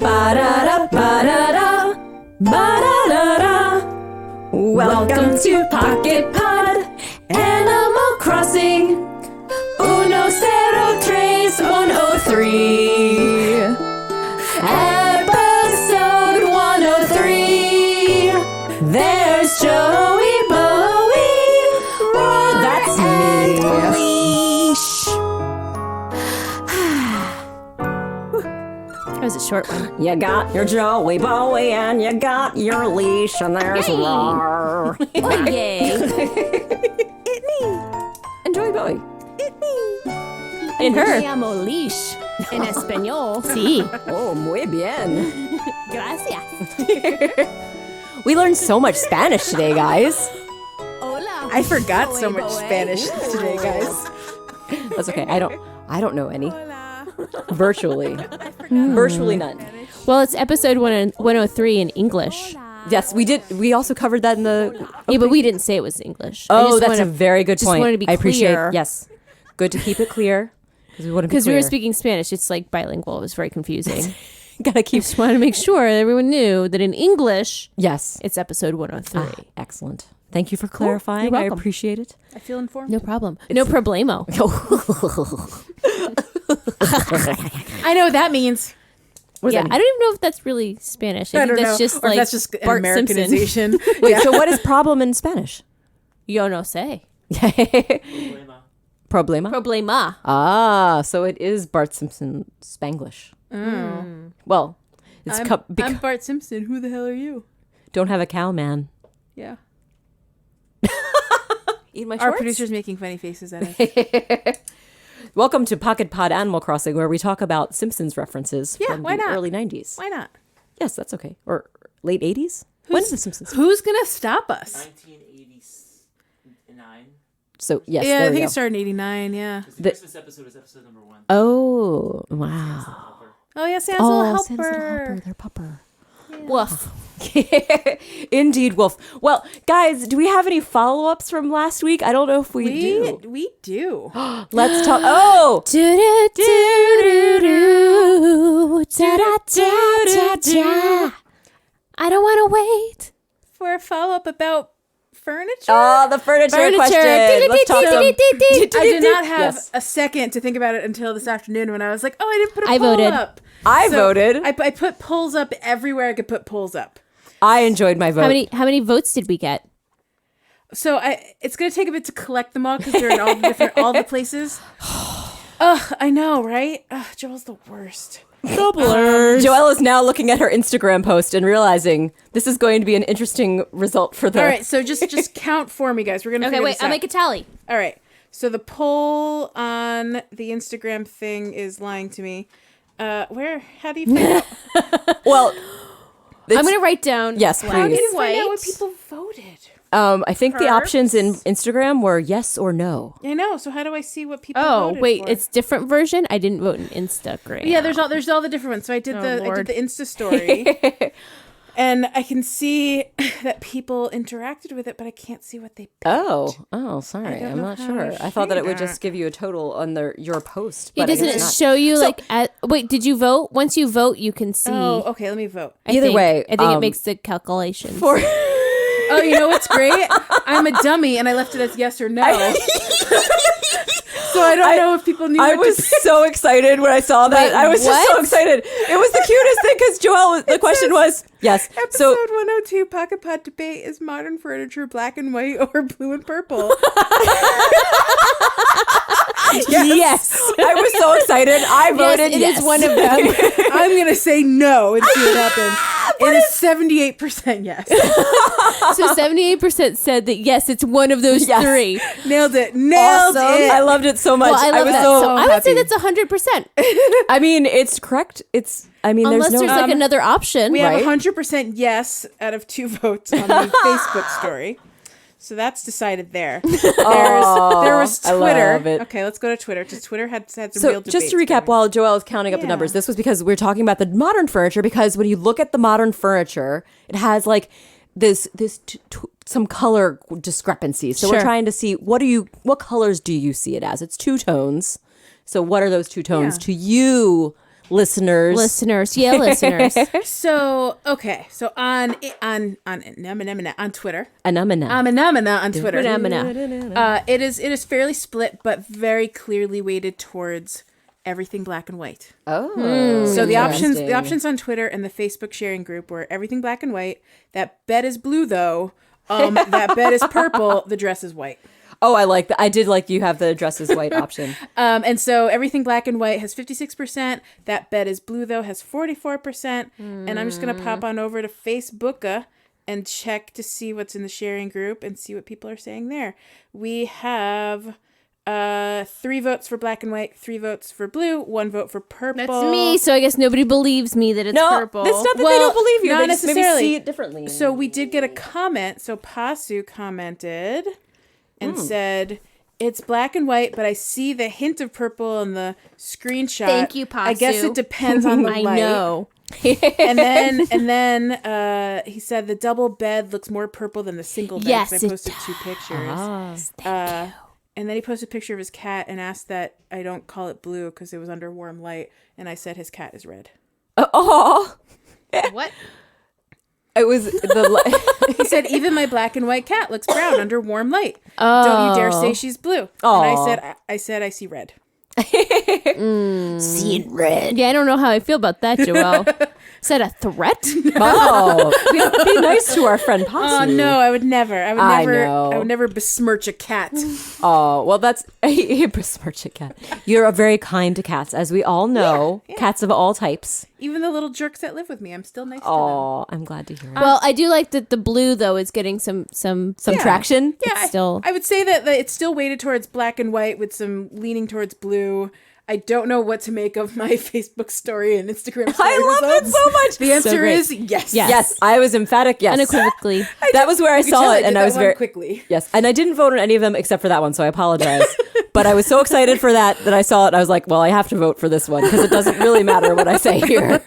Ba-da-da, ba-da-da, ba-da-da-da. Welcome to Pocket Pod, Animal Crossing. Uno, cero, tres, 103. Episode 103. There's Joey Bowie. That's me. That was a short one. You got your Joey Bowie and you got your leash, and there's roar. Oh, yay. It me. And Joey Bowie. It me. And her. Me llamo leash en español. Sí. Oh, muy bien. Gracias. We learned so much Spanish today, guys. Hola. I forgot so Boy, much boy. Spanish today, guys. That's okay. I don't know any. Virtually none. Well, it's episode 103 in English. Yes, we did. We also covered that in the. Yeah, but we didn't say it was English. I Oh, just that's wanna- a very good just point. wanted to be I appreciate. clear. Yes, good to keep it clear because we want to be Because we were clear. speaking Spanish. It's like bilingual. It was very confusing. Gotta I keep. just wanted to make sure that everyone knew that in English, Yes, it's episode 103. excellent. Thank you for clarifying. You're I welcome. appreciate it. I feel informed. No problem. No problemo. I know what that means. Yeah, I don't even know if that's really Spanish. I think that's just or like if that's just an Bart Simpson. Americanization. Wait, so what is problem in Spanish? Yo no sé. Problema. Problema. Ah, so it is Bart Simpson Spanglish. Well, it's I'm Bart Simpson. Who the hell are you? don't have a cow, man. Yeah. Eat my Our shorts? producer's making funny faces at us. Welcome to Pocket Pod Animal Crossing, where we talk about Simpsons references Yeah, from why the not? early 90s. Why not? Yes, that's okay. Or late 80s? When's the Simpsons? Who's gonna stop us? 1989. So, yes, Yeah, there I we think go. it started in '89. Yeah. The Christmas episode was episode number 1. Oh, wow. Helper. Oh yeah, Santa's little helper. Santa's little helper. They're pupper. Woof. Indeed, Wolf. Well, guys, do we have any follow-ups from last week? I don't know if we do. We do. Let's talk. Oh! I don't want to wait. For a follow up about furniture. Oh, the furniture question. Let's talk some. I did not have Yes. a second to think about it until this afternoon when I was like, oh, I didn't put a I poll voted. up. I So voted. I put polls up everywhere I could put polls up. I enjoyed my vote. How many votes did we get? So it's going to take a bit to collect them all because they're in all the places. Ugh, I know, right? Ugh, Joel's the worst. Joelle is now looking at her Instagram post and realizing this is going to be an interesting result for the. All right, so just count for me, guys. We're gonna. Okay, figure wait. this I'll out. make a tally. All right. So the poll on the Instagram thing is lying to me. Where? How do you find out? Well, I'm going to write down. yes, How do please. you find out White. what people voted? I think the options in Instagram were yes or no. I know. So how do I see what people? Oh, voted wait. for? It's different version? I didn't vote in Instagram. Yeah. There's all the different ones. So I did I Lord. did the Insta story, and I can see that people interacted with it, but I can't see what they. Picked. Oh, sorry. don't I'm know not how sure. to I thought that it see would that. just give you a total on your post. Yeah, But I doesn't guess it not. show you wait, did you vote? Once you vote, you can see. Oh, okay. Let me vote. I Either think. way, I think it makes the calculations. Oh, you know what's great? I'm a dummy, and I left it as yes or no. So I don't know if people knew. I what to was so excited when I saw that. Wait, I was just so what? excited. It was the cutest thing because Joelle, the question was, yes. Episode So 102 Pocket Pod debate: is modern furniture black and white or blue and purple? yes. I was so excited. I voted it yes. is one of them. I'm gonna say no and see what happens. It is 78% yes. So 78% said that yes, it's one of those Yes. three. Nailed it. Awesome. I loved it so much. Well, I love was that. so So I would say happy. that's 100%. I mean, it's correct. Unless there's no. there's like another option. We have Right. 100% yes out of 2 votes on the Facebook story. So that's decided there. There was I Twitter. love it. Okay, let's go to Twitter because Twitter had some So real just to debates recap, going. while Joelle is counting up the Yeah. numbers, this was because we're talking about the modern furniture. Because when you look at the modern furniture, it has like this some color discrepancies. So we're Sure. trying to see what colors do you see it as? It's 2 tones. So what are those 2 tones Yeah. to you? listeners. Yeah, listeners. So okay, so on Twitter, Anemana. on Twitter, it is fairly split, but very clearly weighted towards everything black and white. Oh, So the options on Twitter and the Facebook sharing group were everything black and white. That bed is blue though. That bed is purple. The dress is white. Oh, I like that. I did like you have the dress is white option. And so everything black and white has 56%. That bed is blue though has 44%. And I'm just gonna pop on over to Facebook and check to see what's in the sharing group and see what people are saying there. We have 3 votes for black and white, 3 votes for blue, 1 vote for purple. That's me, so I guess nobody believes me that it's purple. It's not that they don't believe you. Not They just maybe necessarily. see it differently. So we did get a comment. So Pasu commented and said, it's black and white, but I see the hint of purple in the screenshot. Thank you, I guess Pasu. it depends on the I light. know. And then he said the double bed looks more purple than the single bed. Yes, 'cause I it posted 2 pictures. And then he posted a picture of his cat and asked that I don't call it blue because it was under warm light. And I said his cat is red. Oh, What? it was the. He said, even my black and white cat looks brown under warm light. Don't you dare say she's blue. Aw. And I said I see red. Seeing red. Yeah, I don't know how I feel about that, Joelle. Is that a threat? Oh, be nice to our friend Oh Pasu. no, I would never. I know. would never besmirch a cat. Oh, well, that's besmirch a cat. You're very kind to cats, as we all know. Yeah. Cats of all types. Even the little jerks that live with me, I'm still nice to them. Oh, I'm glad to hear it. Well, I do like that the blue though is getting some Traction. Yeah, It's still I would say that it's still weighted towards black and white with some leaning towards blue. I don't know what to make of my Facebook story and Instagram story I love it results. so much. The answer great. is yes. Yes. Yes, I was emphatic. Yes, unequivocally. that was where I You could tell saw it, did and I that was one very quickly. yes, and I didn't vote on any of them except for that one, so I apologize. But I was so excited for that I saw it. And I was like, well, I have to vote for this one because it doesn't really matter what I say here.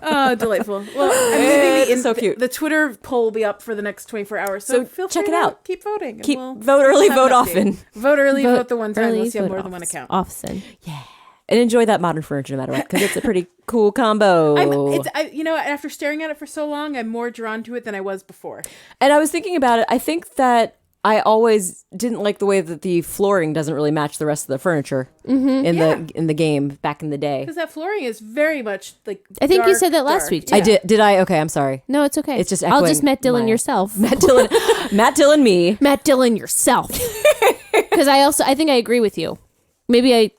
Oh, delightful. Well, I'm leaving It's so cute. The Twitter poll will be up for the next 24 hours, so So feel check free it to out. Keep voting. and Keep we'll vote early, have vote an update. often. Vote early, vote the one time. Early, Unless you have vote more than one account. Often. And enjoy that modern furniture no matter what, because it's a pretty cool combo. After staring at it for so long, I'm more drawn to it than I was before. And I was thinking about it. I think that I always didn't like the way that the flooring doesn't really match the rest of the furniture in the game back in the day. Because that flooring is very much like. I think you dark, said that last dark. week, Yeah. I did. Did I? Okay, I'm sorry. No, it's okay. It's just I'll just echoing Matt Dillon my- yourself. Matt Dillon, me. Matt Dillon yourself. Because I think I agree with you. Maybe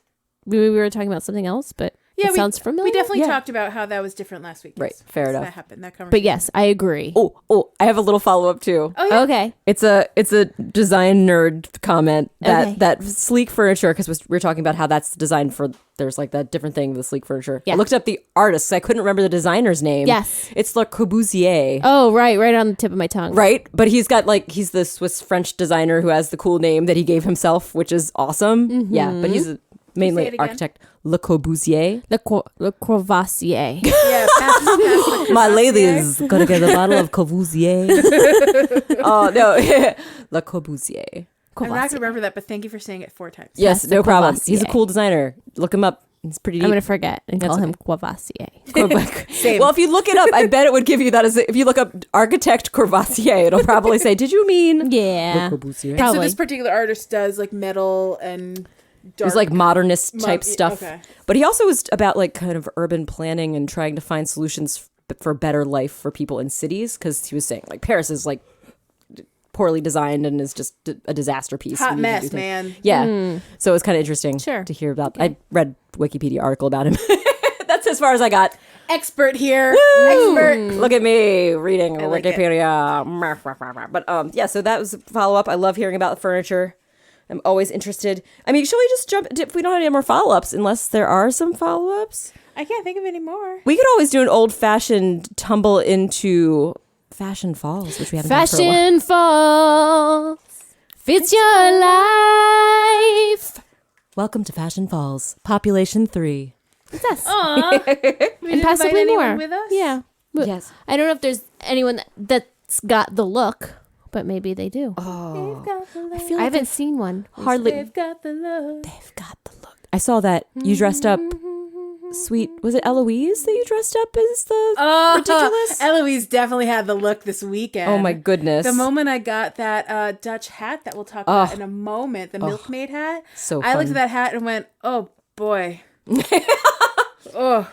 we were talking about something else, but it sounds familiar. We definitely Yeah. talked about how that was different last week. Right, Yes. fair Yes, enough. That happened. That conversation. But yes, I agree. Oh, I have a little follow up too. Oh, yeah. Okay. It's a design nerd comment that Okay. that sleek furniture, because we're talking about how that's designed for. There's like that different thing, the sleek furniture. Yeah. I looked up the artists. I couldn't remember the designer's name. Yes. It's Le Corbusier. Oh, right on the tip of my tongue. Right, but he's the Swiss French designer who has the cool name that he gave himself, which is awesome. Yeah, but he's mainly Say it again. architect. Le Corbusier. Le Corbusier. Yeah, pass the My lady's gonna get a bottle of Corbusier. Oh no, Le Corbusier. I'm not going to remember that, but thank you for saying it 4 times. Yes, Yes, no Le problem. Corbusier. He's a cool designer. Look him up. He's pretty deep. I'm going to forget and call him Corbusier. Same. Well, if you look it up, I bet it would give you that as if you look up architect Corbusier, it'll probably say, "Did you mean Yeah. Le Corbusier?" So Probably. this particular artist does like metal and dark. It was like modernist type stuff. okay. But he also was about like kind of urban planning and trying to find solutions for better life for people in cities, because he was saying like Paris is like poorly designed and is just a disaster piece. Hot We need to do mess, things. man. Yeah. So it was kind of interesting Sure. to hear about. I read Wikipedia article about him. That's as far as I got. Expert here. Expert. Look at me reading like it. Wikipedia. But yeah, so that was a follow up. I love hearing about the furniture. I'm always interested. I mean, shall we just jump if we don't have any more follow ups, unless there are some follow ups? I can't think of any more. We could always do an old fashioned tumble into Fashion Falls, which we haven't done for a while. Fashion Falls. Fits your life. Welcome to Fashion Falls, population 3. It's us. Aww. And possibly anyone more. with us? Yeah. But Yes. I don't know if there's anyone that's got the look, but maybe they do. I feel I haven't seen one. Hardly. They've got the love. They've got the look. I saw that you dressed up sweet, was it Eloise that you dressed up as the ridiculous? Eloise definitely had the look this weekend. Oh my goodness. The moment I got that Dutch hat that we'll talk about in a moment, the milkmaid hat, So I looked fun. at that hat and went, oh boy. Oh,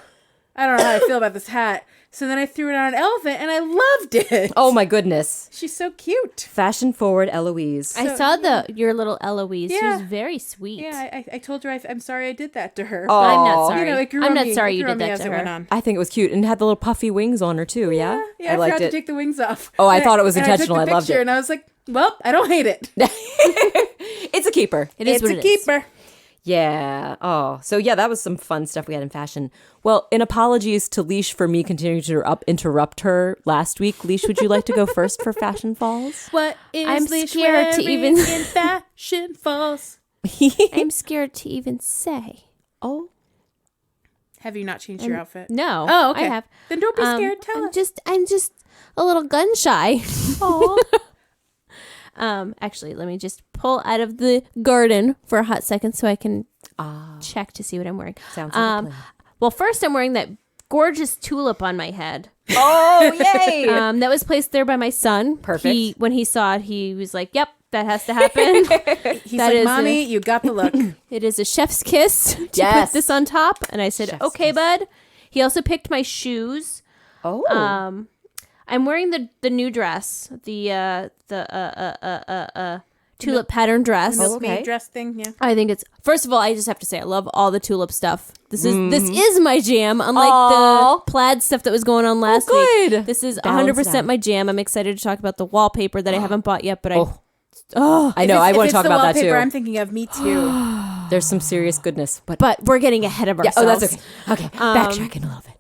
I don't know how I feel about this hat. So then I threw it on an elephant and I loved it. Oh my goodness. She's so cute. Fashion forward Eloise. I saw your little Eloise. She Yeah. was very sweet. Yeah, I told her I'm sorry I did that to her. Oh. I'm not sorry. You know, it grew I'm on not me. sorry It you grew on did me that as to it went her. on. I think it was cute and had the little puffy wings on her too. Yeah, Yeah, I liked forgot it. to take the wings off. Oh, I And thought it was and intentional. I I took the loved picture it. and I was like, well, I don't hate it. It's a keeper. It is It's what a it is. keeper. Yeah. Oh, so yeah, that was some fun stuff we had in fashion. Well, in apologies to Leash for me continuing to interrupt her last week. Leash, would you like to go first for Fashion Falls? What is I'm Leash scared to wearing even- in Fashion Falls? I'm scared to even say. Oh, Have you not changed your outfit? No. Oh, okay. I have. Then don't be scared. Tell us. I'm just a little gun shy. Actually, let me just pull out of the garden for a hot second so I can check to see what I'm wearing. sounds like a plan. Well, first I'm wearing that gorgeous tulip on my head. Oh, yay! That was placed there by my son. Perfect. When he saw it, he was like, "Yep, that has to happen." He's that like, is Mommy, you got the look. It is a chef's kiss to Yes. put this on top. And I said, Chef's "Okay, kiss. bud." He also picked my shoes. Oh, I'm wearing the new dress, the tulip pattern dress. Oh, Milkmaid okay. dress thing, yeah. I think it's, first of all, I just have to say I love all the tulip stuff. This is my jam. Unlike Aw. the plaid stuff that was going on last week. good. This is Balance it 100% out. my jam. I'm excited to talk about the wallpaper that I haven't bought yet, but I know. I If want it's to talk the about that wallpaper too. I'm thinking of, me too. There's some serious goodness, but but we're getting ahead of yeah. ourselves. Oh, that's okay. Okay, backtracking a little bit.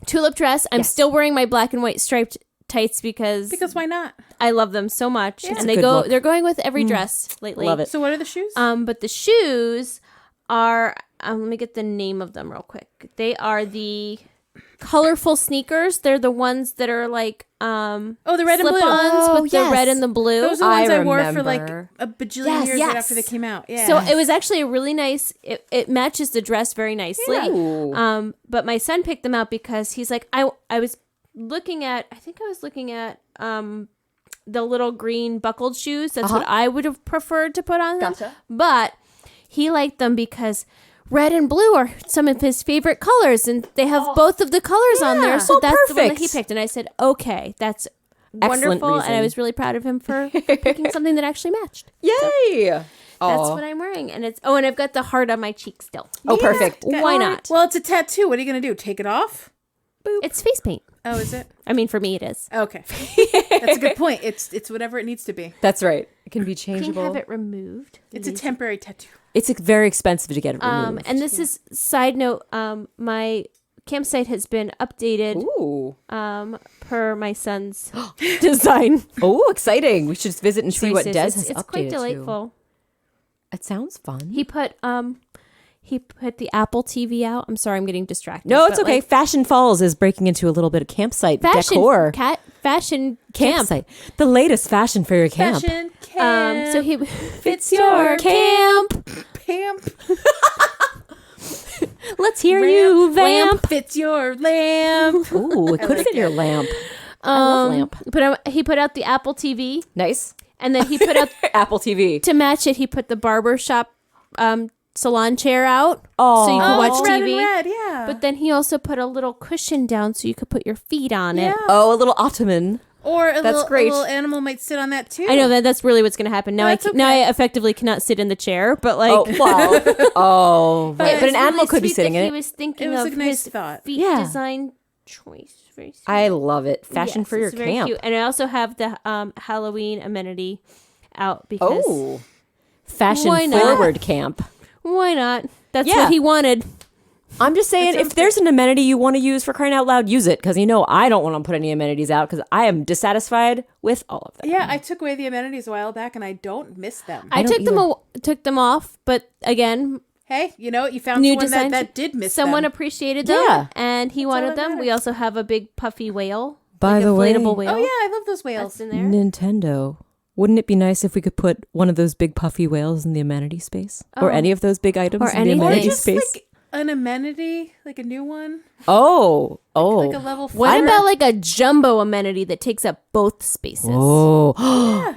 Tulip dress. I'm Yes. still wearing my black and white striped tights because Because why not? I love them so much, It's and a good look. they're going with every dress lately. Love it. So what are the shoes? But the shoes are let me get the name of them real quick. They are the colorful sneakers. They're the ones that are like the red and blue. slip-ons with the yes. red and the blue. Those are the ones I wore for remember. like a bajillion Yes, years right yes. after they came out. Yeah. So it was actually a really nice. It matches the dress very nicely. Ooh. But my son picked them out because he's like, I was looking at. I think I was looking at the little green buckled shoes. That's what I would have preferred to put on them. Gotcha. But he liked them because red and blue are some of his favorite colors, and they have both of the colors on there. So Oh, that's the one that he perfect. picked. And I said, okay, that's Excellent wonderful. And I reason. was really proud of him for picking something that actually matched. Yay! That's Aw. what I'm wearing. And it's and I've got the heart on my cheek still. Oh, perfect. Why not? Well, it's a tattoo. What are you going to do? Take it off? It's face paint. Oh, is it? I mean, for me, it is. Okay. That's a good point. It's whatever it needs to be. That's right. It can be You can changeable. have it removed. It's a temporary tattoo. It's very expensive to get it removed. And this is side note. My campsite has been updated Ooh. per my son's design. Oh, exciting. We should just visit and see what Des choices. has It's updated quite to. delightful. It sounds fun. He put the Apple TV out. I'm sorry, I'm getting distracted. No, it's but, okay. like, Fashion Falls is breaking into a little bit of campsite decor. Fashion camp. Campsite. The latest fashion for your camp. Fashion camp. So he Fits your camp. Pamp. Let's hear you, vamp. Lamp fits your lamp. Ooh, it could like fit your lamp. I love lamp. He put out the Apple TV, Nice. and then he put out Apple TV. to match it. He put the barber shop salon chair out, Oh. so you could Oh, watch it's red TV. and red, yeah. But then he also put a little cushion down so you could put your feet on it. Yeah. Oh, a little ottoman. Or a That's great. little animal might sit on that too. I know that's really what's going to happen. Now That's now I okay. effectively cannot sit in the chair, but like Oh, well. Oh, right. it's But an animal really could be sweet sitting that in He it. was thinking It was of a nice his thought. feet Yeah. design choice. Very sweet. I love it. Fashion Yes, for your it's very camp. cute. And I also have the Halloween amenity out because Oh. Fashion Why not? forward camp. why not? That's Yeah. what he wanted. I'm just saying, if there's an amenity you want to use for crying out loud, use it. Because I don't want to put any amenities out because I am dissatisfied with all of them. Yeah, I took away the amenities a while back and I don't miss them. I don't took them off, but again, Hey, you know what? You found new someone design. that did miss someone them. appreciated them, Yeah. and he all wanted that them. We matters. also have a big puffy whale, By like the way- inflatable whale. Oh yeah, I love those that's whales. in there. Nintendo. Wouldn't it be nice if we could put one of those big puffy whales in the amenity space? Or Oh. any of those big items Or in the anything. amenity Or just, space? an amenity, like a new one, Oh. like a level 4. What about like a jumbo amenity that takes up both spaces? Oh,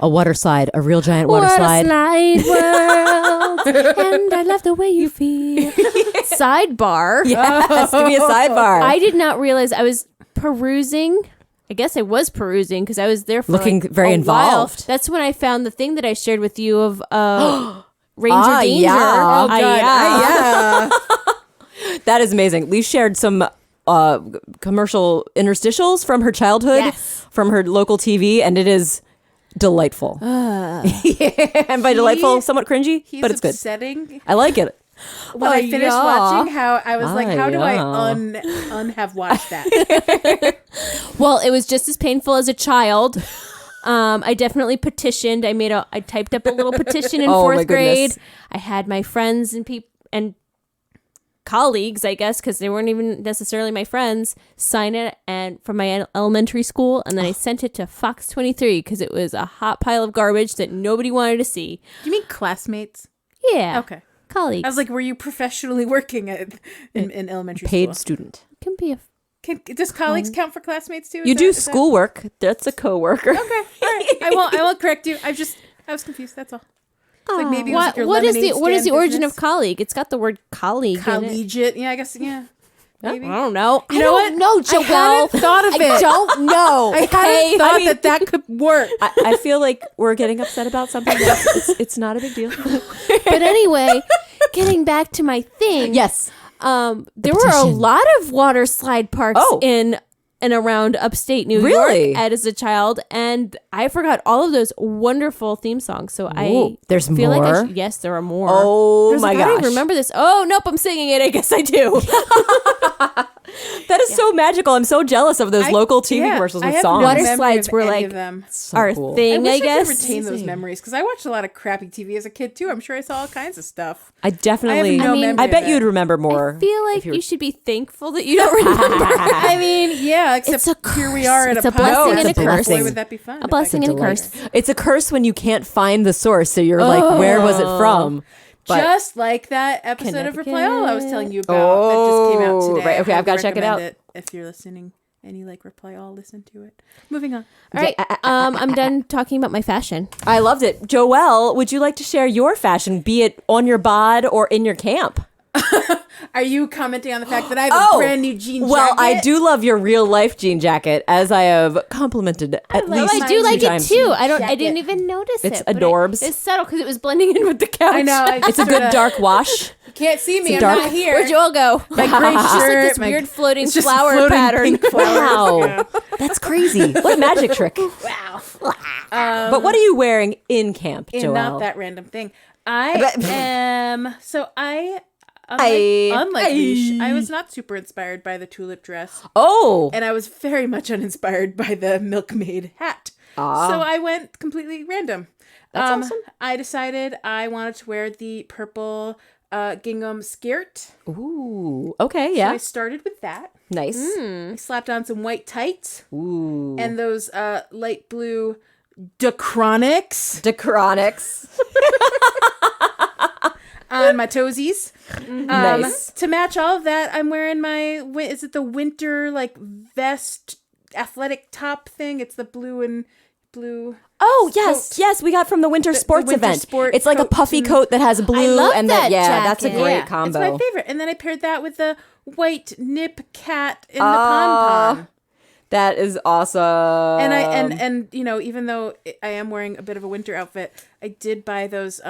a water slide, a real giant water slide. world, and I love the way you feel. Sidebar. Yes, give me a sidebar. I did not realize I was perusing. I guess I was perusing because I was there for Looking like very a involved. while. That's when I found the thing that I shared with you of Ranger Ah, Danger. yeah. Oh, yeah. That is amazing. Lee shared some commercial interstitials from her childhood, Yes. from her local TV, and it is delightful. Yeah, and by delightful, somewhat cringy, He's but it's good. upsetting. I like it. When I finished yeah. watching, how I was like, how do I yeah. have watched that? Well, it was just as painful as a child. I definitely petitioned. I typed up a little petition in Oh, my fourth grade. goodness. I had my friends and colleagues, I guess, because they weren't even necessarily my friends, sign it and from my elementary school, and then I sent it to Fox 23 because it was a hot pile of garbage that nobody wanted to see. Do you mean classmates? Yeah. Okay. Colleagues. I was like, were you professionally working in elementary Paid school? student. can be a Does colleagues count for classmates too? You do schoolwork. That's a coworker. Okay, all right. I won't correct you. I was confused. That's all. It's like maybe it was like your what is lemonade the stand origin business. of colleague? It's got the word colleague in it. Collegiate? Yeah, I guess. Yeah, maybe. I don't know. You know what? No, Joelle. I hadn't thought of I it. don't know. I hadn't thought that could work. I feel like we're getting upset about something. It's not a big deal. But anyway, getting back to my thing. Yes. There were a lot of water slide parks in and around upstate New Really? York as a child, and I forgot all of those wonderful theme songs. So I there's feel like more? yes, there are more. Oh I was my like, I don't gosh. even remember this. Oh nope, I'm singing it. I guess I do. That is so magical. I'm so jealous of those local TV commercials I with have songs. no Water memory slides of were any like of them. So our cool. thing, I I wish I guess. could retain those memories because I watched a lot of crappy TV as a kid too. I'm sure I saw all kinds of stuff. I definitely. I have no memory I bet of you'd it. remember more. I feel like if you you should be thankful that you don't remember. I mean, yeah, except It's a here we curse. are at It's a a blessing podcast. and a curse. Boy, would that be fun? A blessing and a curse. It's a curse when you can't find the source. So you're like, where was it from? But Just like that episode of Reply All I was telling you about that Oh, just came out today. right. Okay, I I've gotta would check it recommend out. if you're listening. Any like Reply All, listen to it. Moving on. All right, I'm done talking about my fashion. I loved it. Joelle, would you like to share your fashion, be it on your bod or in your camp? Are you commenting on the fact that I have a brand new jean jacket? Well, I do love your real life jean jacket, as I have complimented at least I do two like it times. too. I didn't even notice It's it. but adorbs. It's subtle because it was blending in with the couch. I know. It's a good dark wash. You can't see me. I'm dark- not here. Where'd Joel go? My gray Just like shirt. this weird floating it's just flower floating pattern. pink flowers. Wow, that's crazy. What magic trick. Wow. But what are you wearing in camp, And Joelle? not that random thing. I am. So unlike Leash, I was not super inspired by the tulip dress. Oh, And I was very much uninspired by the milkmaid hat. So I went completely random. That's awesome. I decided I wanted to wear the purple gingham skirt. ooh, okay, So yeah, I started with that. nice. I slapped on some white tights Ooh, and those light blue Dachronics Dachronics. on my toesies. Nice. To match all of that, I'm wearing my, is it the winter like vest athletic top thing? It's the blue and blue. Oh yes, yes, we got from the winter sports winter event. sport It's like a coat puffy and- coat that has blue love and that that's a jacket. great Yeah, combo. it's my favorite. And then I paired that with the white nip cat in the pom-pom. That is awesome. And and you know, even though I am wearing a bit of a winter outfit, I did buy those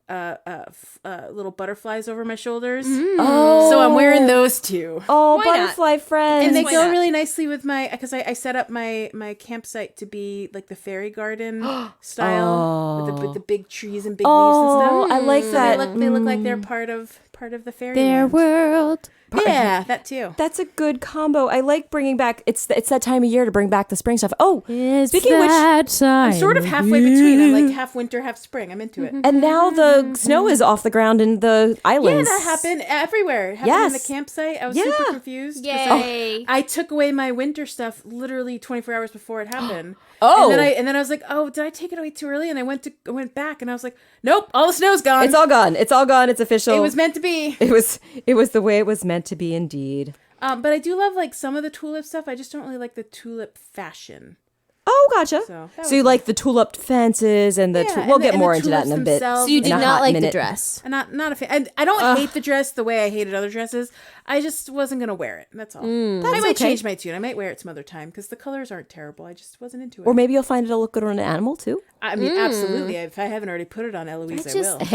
little butterflies over my shoulders. Oh, So I'm wearing those too. oh, Why not? butterfly friends. And they Why go not? really nicely with my, because I set up my campsite to be like the fairy garden style with the big trees and big leaves and oh, stuff. I like So that. they look like they're part of the fairy Their world. Yeah, that too. That's a good combo. I like bringing back. It's that time of year to bring back the spring stuff. Oh, It's speaking of which, that time. I'm sort of halfway between. I'm like half winter, half spring. I'm into it. and now the snow is off the ground in the Yeah, islands. that happened everywhere. It happened in the Yes. campsite. I was Yeah. super confused. 'cause Yay. I took away my winter stuff literally 24 hours before it happened. Oh. And then I was like, oh, did I take it away too early? And I went back and I was like, nope, all the snow's gone. It's all gone. It's all gone. It's official. It was meant to be. It was the way it was meant to be, indeed. But I do love like some of the tulip stuff. I just don't really like the tulip fashion. Oh, gotcha. So, So, that you was like the tulip fences and the. Yeah, We'll and get the more into that in a tulips bit. themselves So you and did in a not hot like minute. the dress. I'm not a fan. I don't hate the dress the way I hated other dresses. I just wasn't gonna wear it. That's all. I might okay. change my tune. I might wear it some other time because the colors aren't terrible. I just wasn't into it. Or maybe you'll find it'll look good on an animal too. I mean, absolutely. If I haven't already put it on Eloise, I just- will.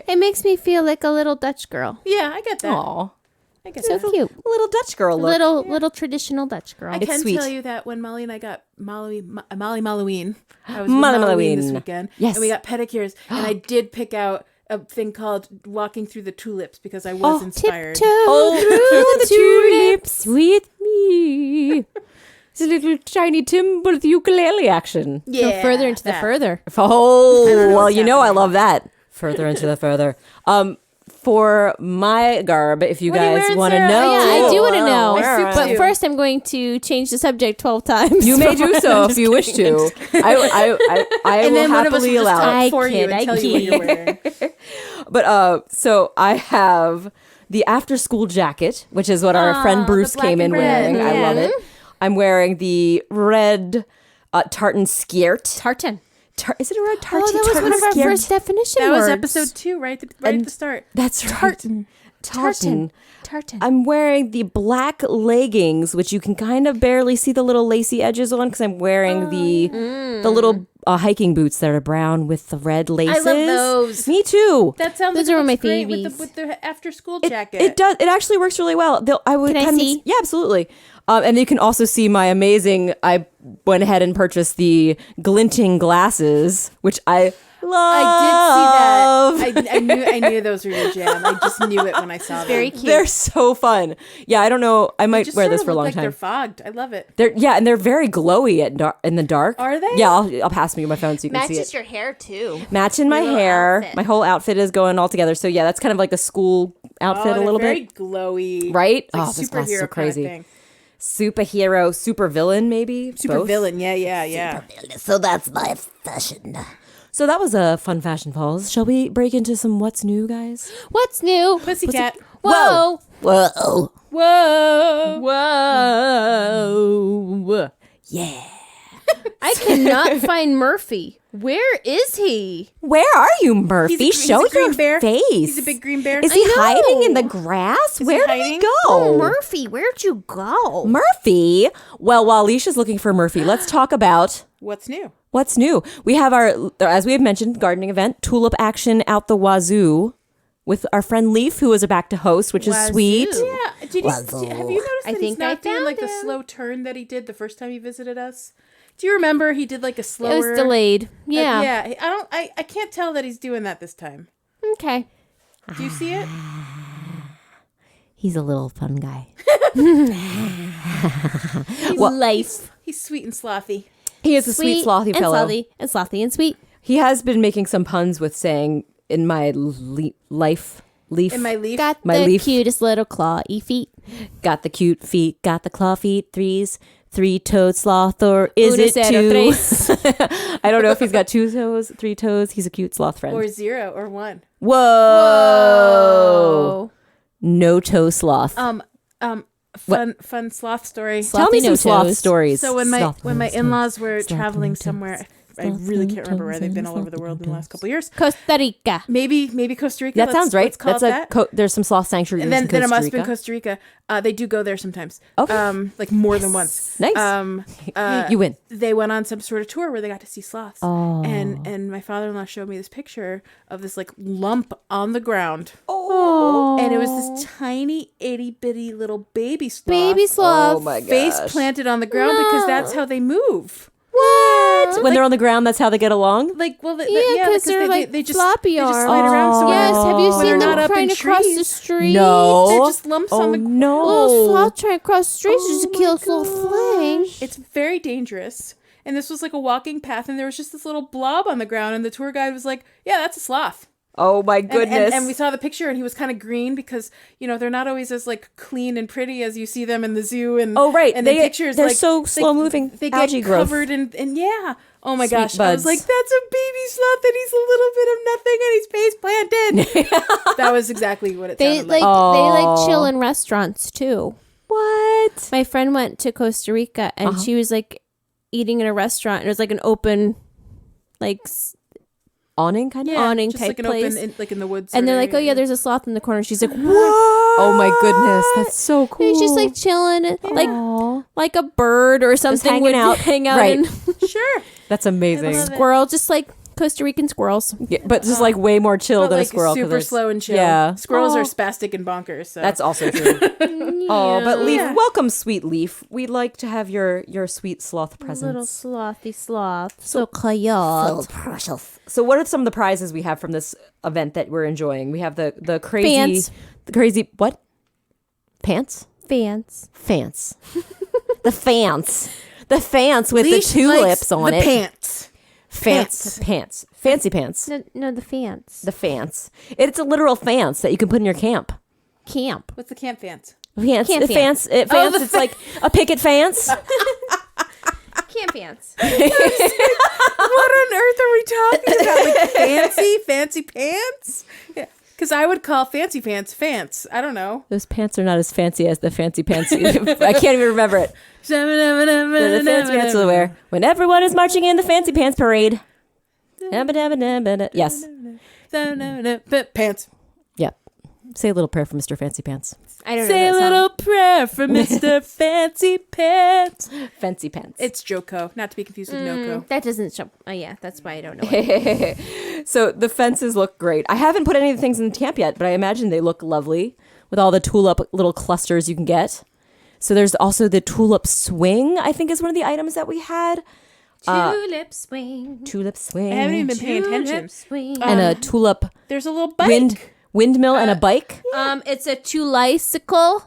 It makes me feel like a little Dutch girl. Yeah, I get that. Aw, I get So that. cute. little Dutch girl look. Little traditional Dutch girl. I It's can sweet. tell you that when Molly and I got Molly Halloween, I was with Molly Halloween this Halloween. weekend, Yes. and we got pedicures, and I did pick out a thing called walking through the tulips because I was inspired. Tiptoe through the tulips with me. It's a little tiny Tim with ukulele action. Yeah, Go further into the that. further. Oh, well, what's you know I happening. love that. Further into the further. For my garb, if you What are you guys wearing, want to Sarah? know. Yeah, I do want to know. My suit But too. first, I'm going to change the subject 12 times. You may do so if you wish to. I And will then one of us will happily just allow talk it. I for you kid, and I tell you what you're wearing. But so I have the after school jacket, which is what our friend the Bruce black came in and red. wearing. I love it. I'm wearing the red tartan skirt. Tartan. Is it a red tartan? Oh, that was tartan one of our skirt? first definition That words. was episode 2, right at the start. That's right. Tartan. Tartan. Tartan. I'm wearing the black leggings, which you can kind of barely see the little lacy edges on because I'm wearing the little hiking boots that are brown with the red laces. those. Me too. That sounds Those like are it my looks great favies. with the after school It, jacket. it does. It actually works really well. I would Can I kind of see? Yeah, absolutely. And you can also see my amazing. I went ahead and purchased the glinting glasses, which I love. I did see that. I knew those were your jam. I just knew it when I saw them. Very cute. They're so fun. Yeah, I don't know. I might Just wear sort this of for a look long like time. They're fogged. I love it. And they're very glowy in the dark. Are they? Yeah, I'll pass me my phone so you can see it. your hair, too. Matching my little hair. outfit. My whole outfit is going all together. So yeah, that's kind of like a school outfit a they're little very bit. glowy. Right? Like Oh, those glasses superhero are crazy. Kind of thing. Superhero, super villain, maybe. Super Both. villain. Yeah. So that's my fashion. So that was a fun fashion pause. Shall we break into some what's new, guys? What's new? Pussycat. Whoa. Whoa. Whoa. Whoa. Yeah. I cannot find Murphy. Where is he? Where are you, Murphy? He's a Show green your bear. face. He's a big green bear. Is he I know. hiding in the grass? Where did he hiding? go? Oh, Murphy, where'd you go? Murphy? Well, while Alicia's looking for Murphy, let's talk about What's new? what's new. We have our, as we have mentioned, gardening event, tulip action out the wazoo with our friend Leaf, who is back to host, which is Wazoo. sweet. Yeah. Have you noticed that he's think I not doing found like the him. slow turn that he did the first time he visited us? Do you remember he did like a It slower? was delayed. Yeah. Yeah. I can't tell that he's doing that this time. Okay. Do you see it? He's a little fun guy. Life. He's sweet and slothy. He is a sweet, slothy and fellow. Slothy and slothy and sweet. He has been making some puns with saying, in my life, leaf. In my leaf. Got My the leaf. cutest little clawy feet. Got the cute feet, got the claw feet, three-toed sloth, or is Uno, it cero, two? tres. I don't know if he's got 2 toes, 3 toes. He's a cute sloth friend. or 0 or 1. Whoa. Oh. No toe sloth. Fun sloth story. Tell me Slothy some no sloth toes. stories. So when my Sloth when my nose, in-laws were sloth traveling nose, somewhere, I really can't remember where. They've been all over the world in the last couple of years. Costa Rica. Maybe Costa Rica. That sounds right. Let's call That's it that. there's some sloth sanctuaries And in then it Costa must have been Rica. Costa Rica. They do go there sometimes. Okay. Like more than once. Nice. You win. They went on some sort of tour where they got to see sloths. Oh. And my father-in-law showed me this picture of this like lump on the ground. Oh. And it was this tiny itty bitty little baby sloth. Baby sloth. Oh my gosh. Face planted on the ground because that's how they move. What? That's When they're on the ground, that's how they get along? like, well, Yeah, because they're like they just floppy they just arms. slide around so Yes, have you when seen they're them not up trying in to cross the trees. street? No. They're just lumps on the no. Little sloth trying to cross the street just to kill its little fling. It's very dangerous. And this was like a walking path, and there was just this little blob on the ground, and the tour guide was like, "Yeah, that's a sloth." Oh my And, goodness. and we saw the picture, and he was kind of green because they're not always as like clean and pretty as you see them in the zoo. And Oh, right. and They- the pictures they're like, so slow-moving They get algae growth. covered and yeah. Oh my Sweet gosh! I was buds. like, "That's a baby sloth, and he's a little bit of nothing, and he's face planted." That was exactly what it They sounded like like. they like chill in restaurants too. what? My friend went to Costa Rica and she was like eating in a restaurant. And it was like an open, like, Awning kind of? Yeah, awning just type like an place. open, like in the woods. and they're sort like, of "Oh yeah, area. there's a sloth in the corner." She's like, "What?" Oh my goodness. That's so cool. He's just like chilling, like a bird or something hanging would out. hang out Right. in Sure. That's amazing. love it. squirrel, just like Costa Rican squirrels. Yeah, but just like way more chill But than like a squirrel. 'cause super there's- slow and chill. Yeah. Squirrels Oh. are spastic and bonkers. So That's also true. Oh, but Leaf, Yeah. welcome, sweet Leaf. We'd like to have your sweet sloth presence. Little slothy sloth. So cute. So, what are some of the prizes we have from this event that we're enjoying? We have the crazy, Fans. the crazy what? Pants? Fans. Fans. The fans. The fans with Leash the likes tulips on the it. pants. Pants. Fancy pants. No, the fans. The fans. It's a literal fans that you can put in your camp. Camp. What's the camp fans? Fans. Camp Fans. It's like a picket fans. Camp fans. What on earth are we talking about? Like fancy pants? Yeah. Because I would call fancy pants. I don't know. Those pants are not as fancy as the fancy pants. I can't even remember it. The fancy pants will wear when everyone is marching in the fancy pants parade. Yes. Pants. Yep. Say a little prayer for Mr. Fancy Pants. I don't Say a know that song. little prayer for Mr. Fancy Pants. Fancy Pants. It's Joko, not to be confused with Noko. That doesn't show. Oh yeah, that's why I don't know. It. So the fences look great. I haven't put any of the things in the camp yet, but I imagine they look lovely with all the tulip little clusters you can get. So there's also the tulip swing, I think is one of the items that we had. Tulip swing. Tulip swing. I haven't even been paying attention. Tulip swing. And a tulip There's a little bike. windmill and a bike. It's a tulicycle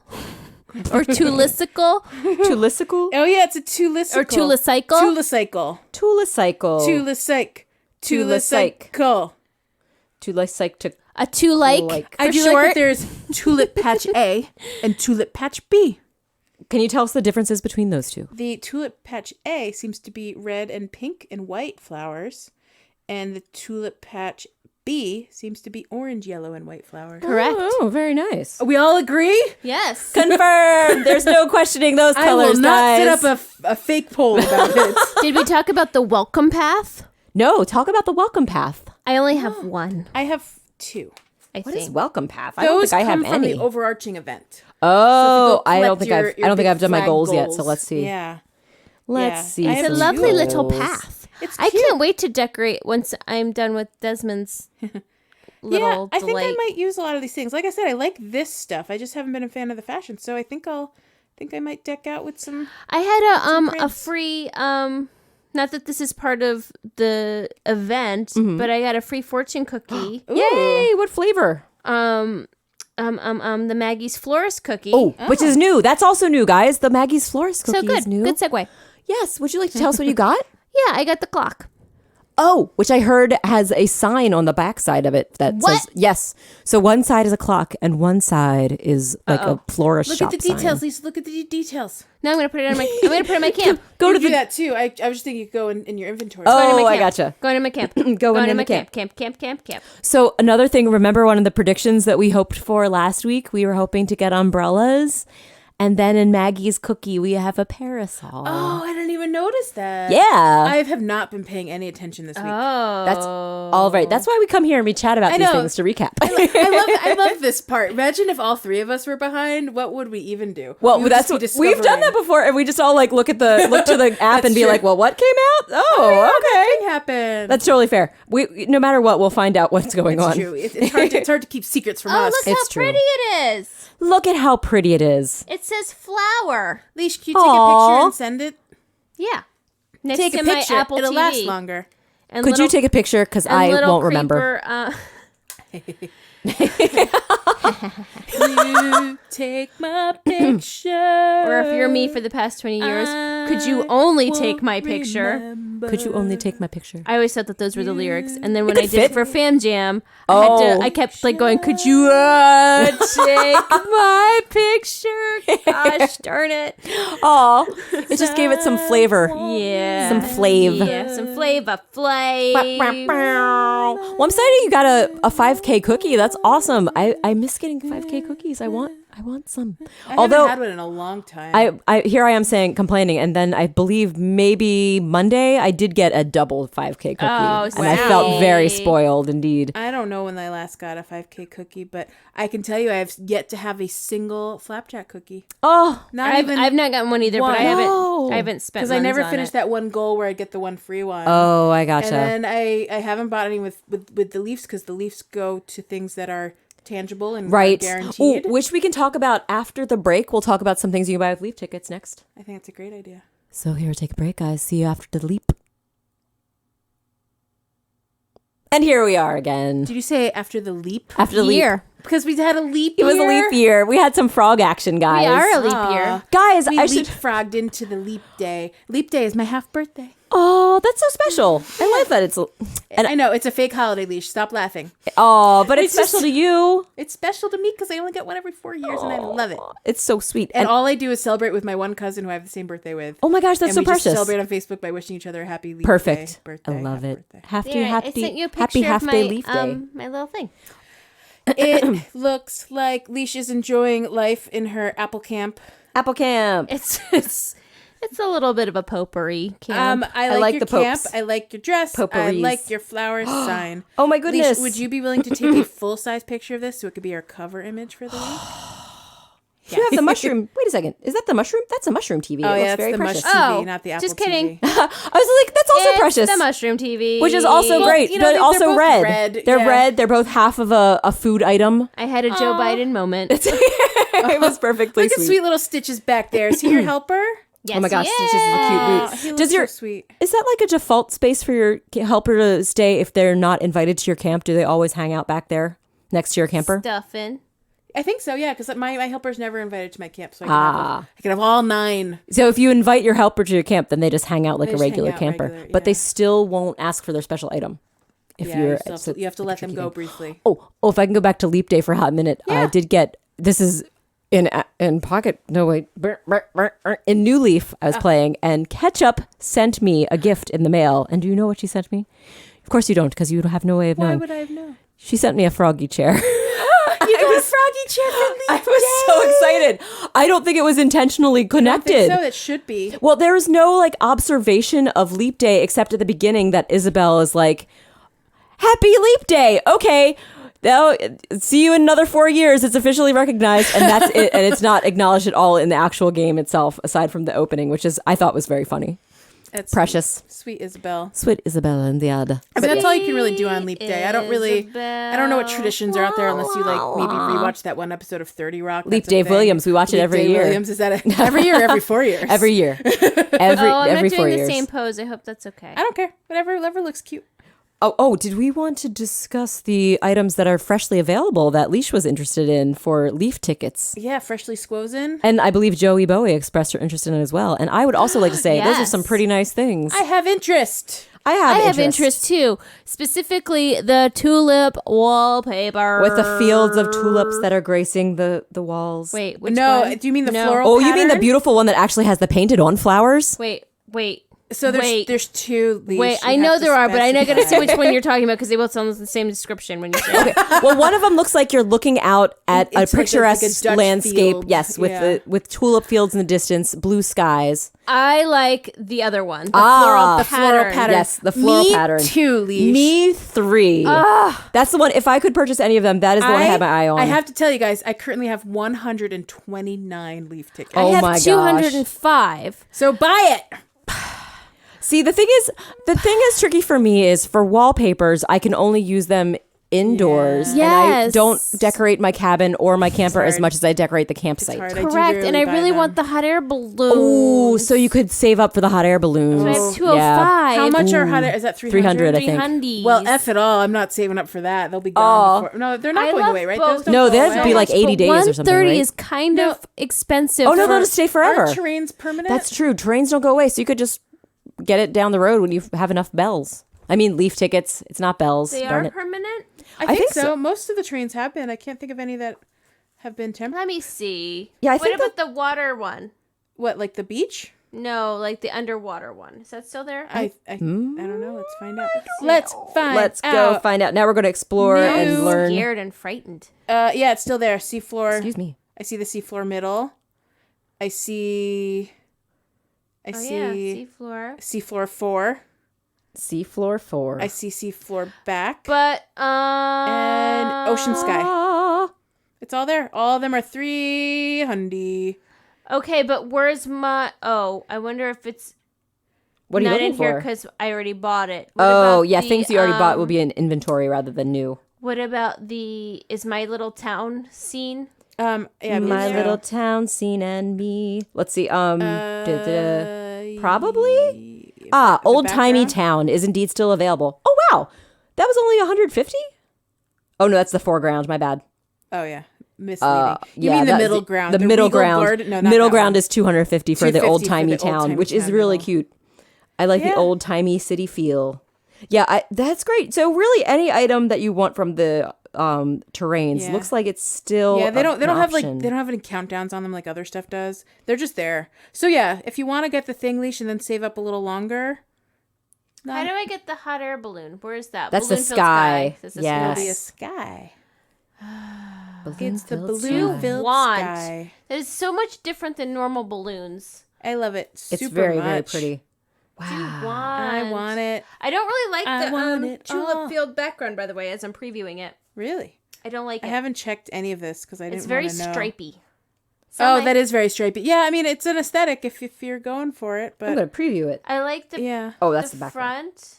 or tulicicle Tulisicle. Oh yeah, it's a tulicycle. or tulicycle. Tulicycle. Tulicycle. Tulicycle. Tulicycle. Tulicycle. Tulicycle. A tulike. Like- I for do short. like that there's tulip patch A and tulip patch B. Can you tell us the differences between those two? The tulip patch A seems to be red and pink and white flowers, and the tulip patch B seems to be orange, yellow, and white flowers. Correct. Oh, very nice. We all agree? Yes. Confirmed. There's no questioning those I colors, will not guys. set up a fake poll about it. Did we talk about the welcome path? No, talk about the welcome path. I only have one. I have two. I What think. is welcome path? I don't Those think I have come from any. the overarching event. Oh, So if I you go don't think collect I don't think your I've done my big goals flag yet. So let's see. Yeah. Let's Yeah. see. I It's have a some lovely little goals. path. It's I cute. can't wait to decorate once I'm done with Desmond's little I think I delight. might use a lot of these things. Like I said, I like this stuff. I just haven't been a fan of the fashion, so I think I might deck out with some. I had a prints. free not that this is part of the event, but I got a free fortune cookie. Yay! What flavor? The Maggie's Florist cookie. Oh, which is new. That's also new, guys. The Maggie's Florist so cookie good. is new. Good segue. Yes. Would you like to tell us what you got? Yeah, I got the clock. Oh, which I heard has a sign on the back side of it that What? says yes. So one side is a clock and one side is like a florist Look shop at the details, sign. Lisa. Look at the details. Now I'm gonna put it on my. I'm gonna put it in my camp. Go to You do the that too. I was just thinking, go in your inventory. Going in Oh, my I camp. gotcha. Going in my camp. Going in my the camp. Camp. So another thing, remember one of the predictions that we hoped for last week? We were hoping to get umbrellas. And then in Maggie's cookie, we have a parasol. Oh, I didn't even notice that. Yeah. I have not been paying any attention this week. Oh, That's all right. That's why we come here and we chat about I these know. things to recap. I love this part. Imagine if all three of us were behind. What would we even do? Well, We would that's just what be we've done that discovering. before, and we just all like look to the app and be true. like, "Well, what came out? Oh, okay, Nothing happened. that's totally fair." We no matter what, we'll find out what's going on. true. It's hard to keep secrets from oh, us. look It's how true. pretty it is. Look at how pretty it is. It says flower. Leash, can you take a Aw. picture and send it? Yeah. next Take to a my picture. Apple It'll TV. last longer. And Could you little- take a picture? Because and I little won't remember. creeper, You take my picture. or if you're me for the past 20 years, could you only take my picture? Could you only take my picture? I always thought that those were the lyrics, and then when could I did it fit. for Fam Jam, Oh. I kept like going, "Could you take my picture?" Gosh darn it! Oh, it just gave it some flavor. Yeah, Some flav. Yeah, some flavor, flav. Well, I'm excited you got a 5K cookie. That's awesome. I miss getting 5K cookies. I want some. I Although haven't had one in a long time. I here I am saying complaining, and then I believe maybe Monday I did get a double 5K cookie, Oh, and I felt very spoiled indeed. I don't know when I last got a 5K cookie, but I can tell you I have yet to have a single flapjack cookie. Oh, Not I've even not gotten one either, but I No. haven't spent because I never funds on finished it. that one goal where I get the one free one. oh, I gotcha. And then I haven't bought any with the Leafs because the Leafs go to things that are tangible and Right. are Ooh, guaranteed. which we can talk about after the break. We'll talk about some things you can buy with Leaf tickets next. I think it's a great idea. So here, take a break, guys. See you after the leap. And here we are again. Did you say after the leap? After the leap. Year. Because we had a leap It was a year? leap year. We had some frog action, guys. We are a leap Aw. year. Guys, We I should. leapfrogged into the leap day. Leap day is my half birthday. Oh, that's so special. I love that it's. And I know it's a fake holiday, Leash. Stop laughing. Oh, but it's It's special just- to you. It's special to me because I only get one every 4 years, and I love it. It's so sweet. And all I do is celebrate with my one cousin who I have the same birthday with. oh my gosh, that's and so we just precious. celebrate on Facebook by wishing each other a happy leap Perfect. day. Birthday. I love happy it. birthday. Happy, There, happy, I sent you a happy picture half of day my leaf day. my little thing. It looks like Leash is enjoying life in her Apple camp. Apple camp. It's a little bit of a potpourri camp. I like like your the camp. popes. I like your dress. I Potpourris. like your flowers sign. Oh my Leash, goodness. would you be willing to take a full-size picture of this so it could be our cover image for the week? You have the mushroom. Wait a second. Is that the mushroom? That's a mushroom TV. Oh, it yeah, looks that's very the precious. Mush TV, Oh, not the Apple just kidding. TV. I was like, that's also It's precious. the mushroom TV, Which is also great. you know, but they're also both red. red, They're yeah. red. They're both half of a food item. I had a Joe Biden moment. It was perfectly Look at sweet little Stitches back there. Is he your helper? Yes, Oh my gosh, he Stitches is a cute Aw, boot. he Does looks your so sweet. Is that like a default space for your helper to stay if they're not invited to your camp? Do they always hang out back there next to your camper? Stuffing. I think so, yeah, because my helper's never invited to my camp, so I can have all 9. So if you invite your helper to your camp, then they just hang out like They a just hang regular out camper, regular, but they yeah. still won't ask for their special item. If Yeah, you're, you have to let them go briefly. Oh, if I can go back to Leap Day for a hot minute, I Yeah. did get this is in pocket. No wait, in New Leaf I was playing, and Ketchup sent me a gift in the mail. And do you know what she sent me? Of course you don't, because you have no way of Why knowing. would I have known? She sent me a froggy chair. You got a froggy chair for Leap I was so excited. I don't think it was intentionally I connected. think so. It should be. Well, there is no like observation of Leap Day except at the beginning that Isabel is like, "Happy Leap Day." Okay. Now, see you in another 4 years. It's officially recognized, and that's it. And it's not acknowledged at all in the actual game itself, aside from the opening, which I thought was very funny. That's Precious. Sweet Isabel. Sweet Isabella and the ad. I mean, that's all you can really do on Leap Day. I don't know what traditions are out there unless you like maybe rewatch that one episode of 30 Rock. Leap That's a Dave thing. Williams. We watch it Leap every Dave year. Williams, is that every year or every 4 years? Every year. I'm every not 4 doing years. the same pose. I hope that's okay. I don't care. Whatever looks cute. Oh, did we want to discuss the items that are freshly available that Leash was interested in for Leaf tickets? Yeah, freshly squozen. And I believe Joey Bowie expressed her interest in it as well. And I would also like to say those are Yes. some pretty nice things. I have interest. I I have interest too, specifically the tulip wallpaper with the fields of tulips that are gracing the walls. Wait, which No, one? do you mean the No. floral Oh, you mean the pattern? beautiful one that actually has the painted on flowers? Wait. So Wait. there's 2 leaves. Wait, You I have know to there are, but I gotta specify. see which one you're talking about because they both sound the same description when you say it. Well, one of them looks like you're looking out at a It's like picturesque a Dutch landscape. field. Yes, with Yeah. with tulip fields in the distance, blue skies. I like the other one. The Ah, floral pattern. Yes, the floral Me pattern. too, Leash. Me 3. That's the one. If I could purchase any of them, that is the one I had my eye on. I have to tell you guys, I currently have 129 Leaf tickets. Oh I have my gosh. 205. So buy it. See, the thing is tricky for me is for wallpapers, I can only use them indoors. Yeah. And I Yes. don't decorate my cabin or my camper as much as I decorate the campsite. hard. I do Correct. And I buy really them. want the hot air balloon. Oh, so you could save up for the hot air balloons. I have 205. Yeah. How much are hot air? Is that 300, I think. 300. Well, F it all. I'm not saving up for that. They'll be gone before. No, they're not I going love away, right? both. Those don't No, go that'd away. be like 80 days or something, 130 right? is kind of expensive. Oh, no, for- they'll just stay forever. Aren't terrains permanent? That's true. Trains don't go away, so you could just get it down the road when you have enough bells. I mean, leaf tickets. It's not bells. They darn are it. permanent? I think so. so. Most of the trains have been. I can't think of any that have been temporary. Let me see. Yeah, I what think about the water one? What, like the beach? No, like the underwater one. Is that still there? I don't know. Let's find out. Let's find Let's out. go find out. Now we're going to explore and I'm learn. scared and frightened. Yeah, it's still there. Seafloor. Excuse me. I see the seafloor middle. I see Oh yeah, seafloor. seafloor 4. Seafloor 4. I see seafloor back. But and ocean sky. Ah. It's all there. All of them are 300. okay, but where's my? Oh, I wonder if it's What are you not looking in here for? because I already bought it. What Oh, about yeah. the, Things you already bought will be in inventory rather than new. What about the? Is my little town scene? Yeah, I believe My so. little town scene and me. Let's see. Probably. Old Timey background? Town is indeed still available. Oh wow, that was only 150. Oh no, that's the foreground. My bad. Oh yeah, misleading. You Yeah, mean the that's middle ground? The middle regal ground. board? No, not middle that ground one. is 250 for the 250 Old for Timey the Town, old-timey which is town really middle. cute. I like the Yeah. old timey city feel. Yeah, that's great. So really, any item that you want from the terrains Yeah. looks like it's still Yeah, they don't an have option. they don't have any countdowns on them like other stuff does. They're just there. So yeah, if you want to get the thing leash and then save up a little longer, How do I get the hot air balloon? Where is that? That's the Balloon-filled sky. That's the Yes. it'll sky. be a sky. It's the Balloon-filled balloon filled want. sky. That is so much different than normal balloons. I love it super It's very, much. very pretty. I want it. I don't really like I the want it tulip all. field background, by the way, as I'm previewing it. Really? I don't like I it. haven't checked any of this because I didn't. It's very wanna know. stripy. Oh, that is very stripy. Yeah, I mean it's an aesthetic if you're going for it, I'm but gonna preview it. I like the yeah, Oh, that's the background. front.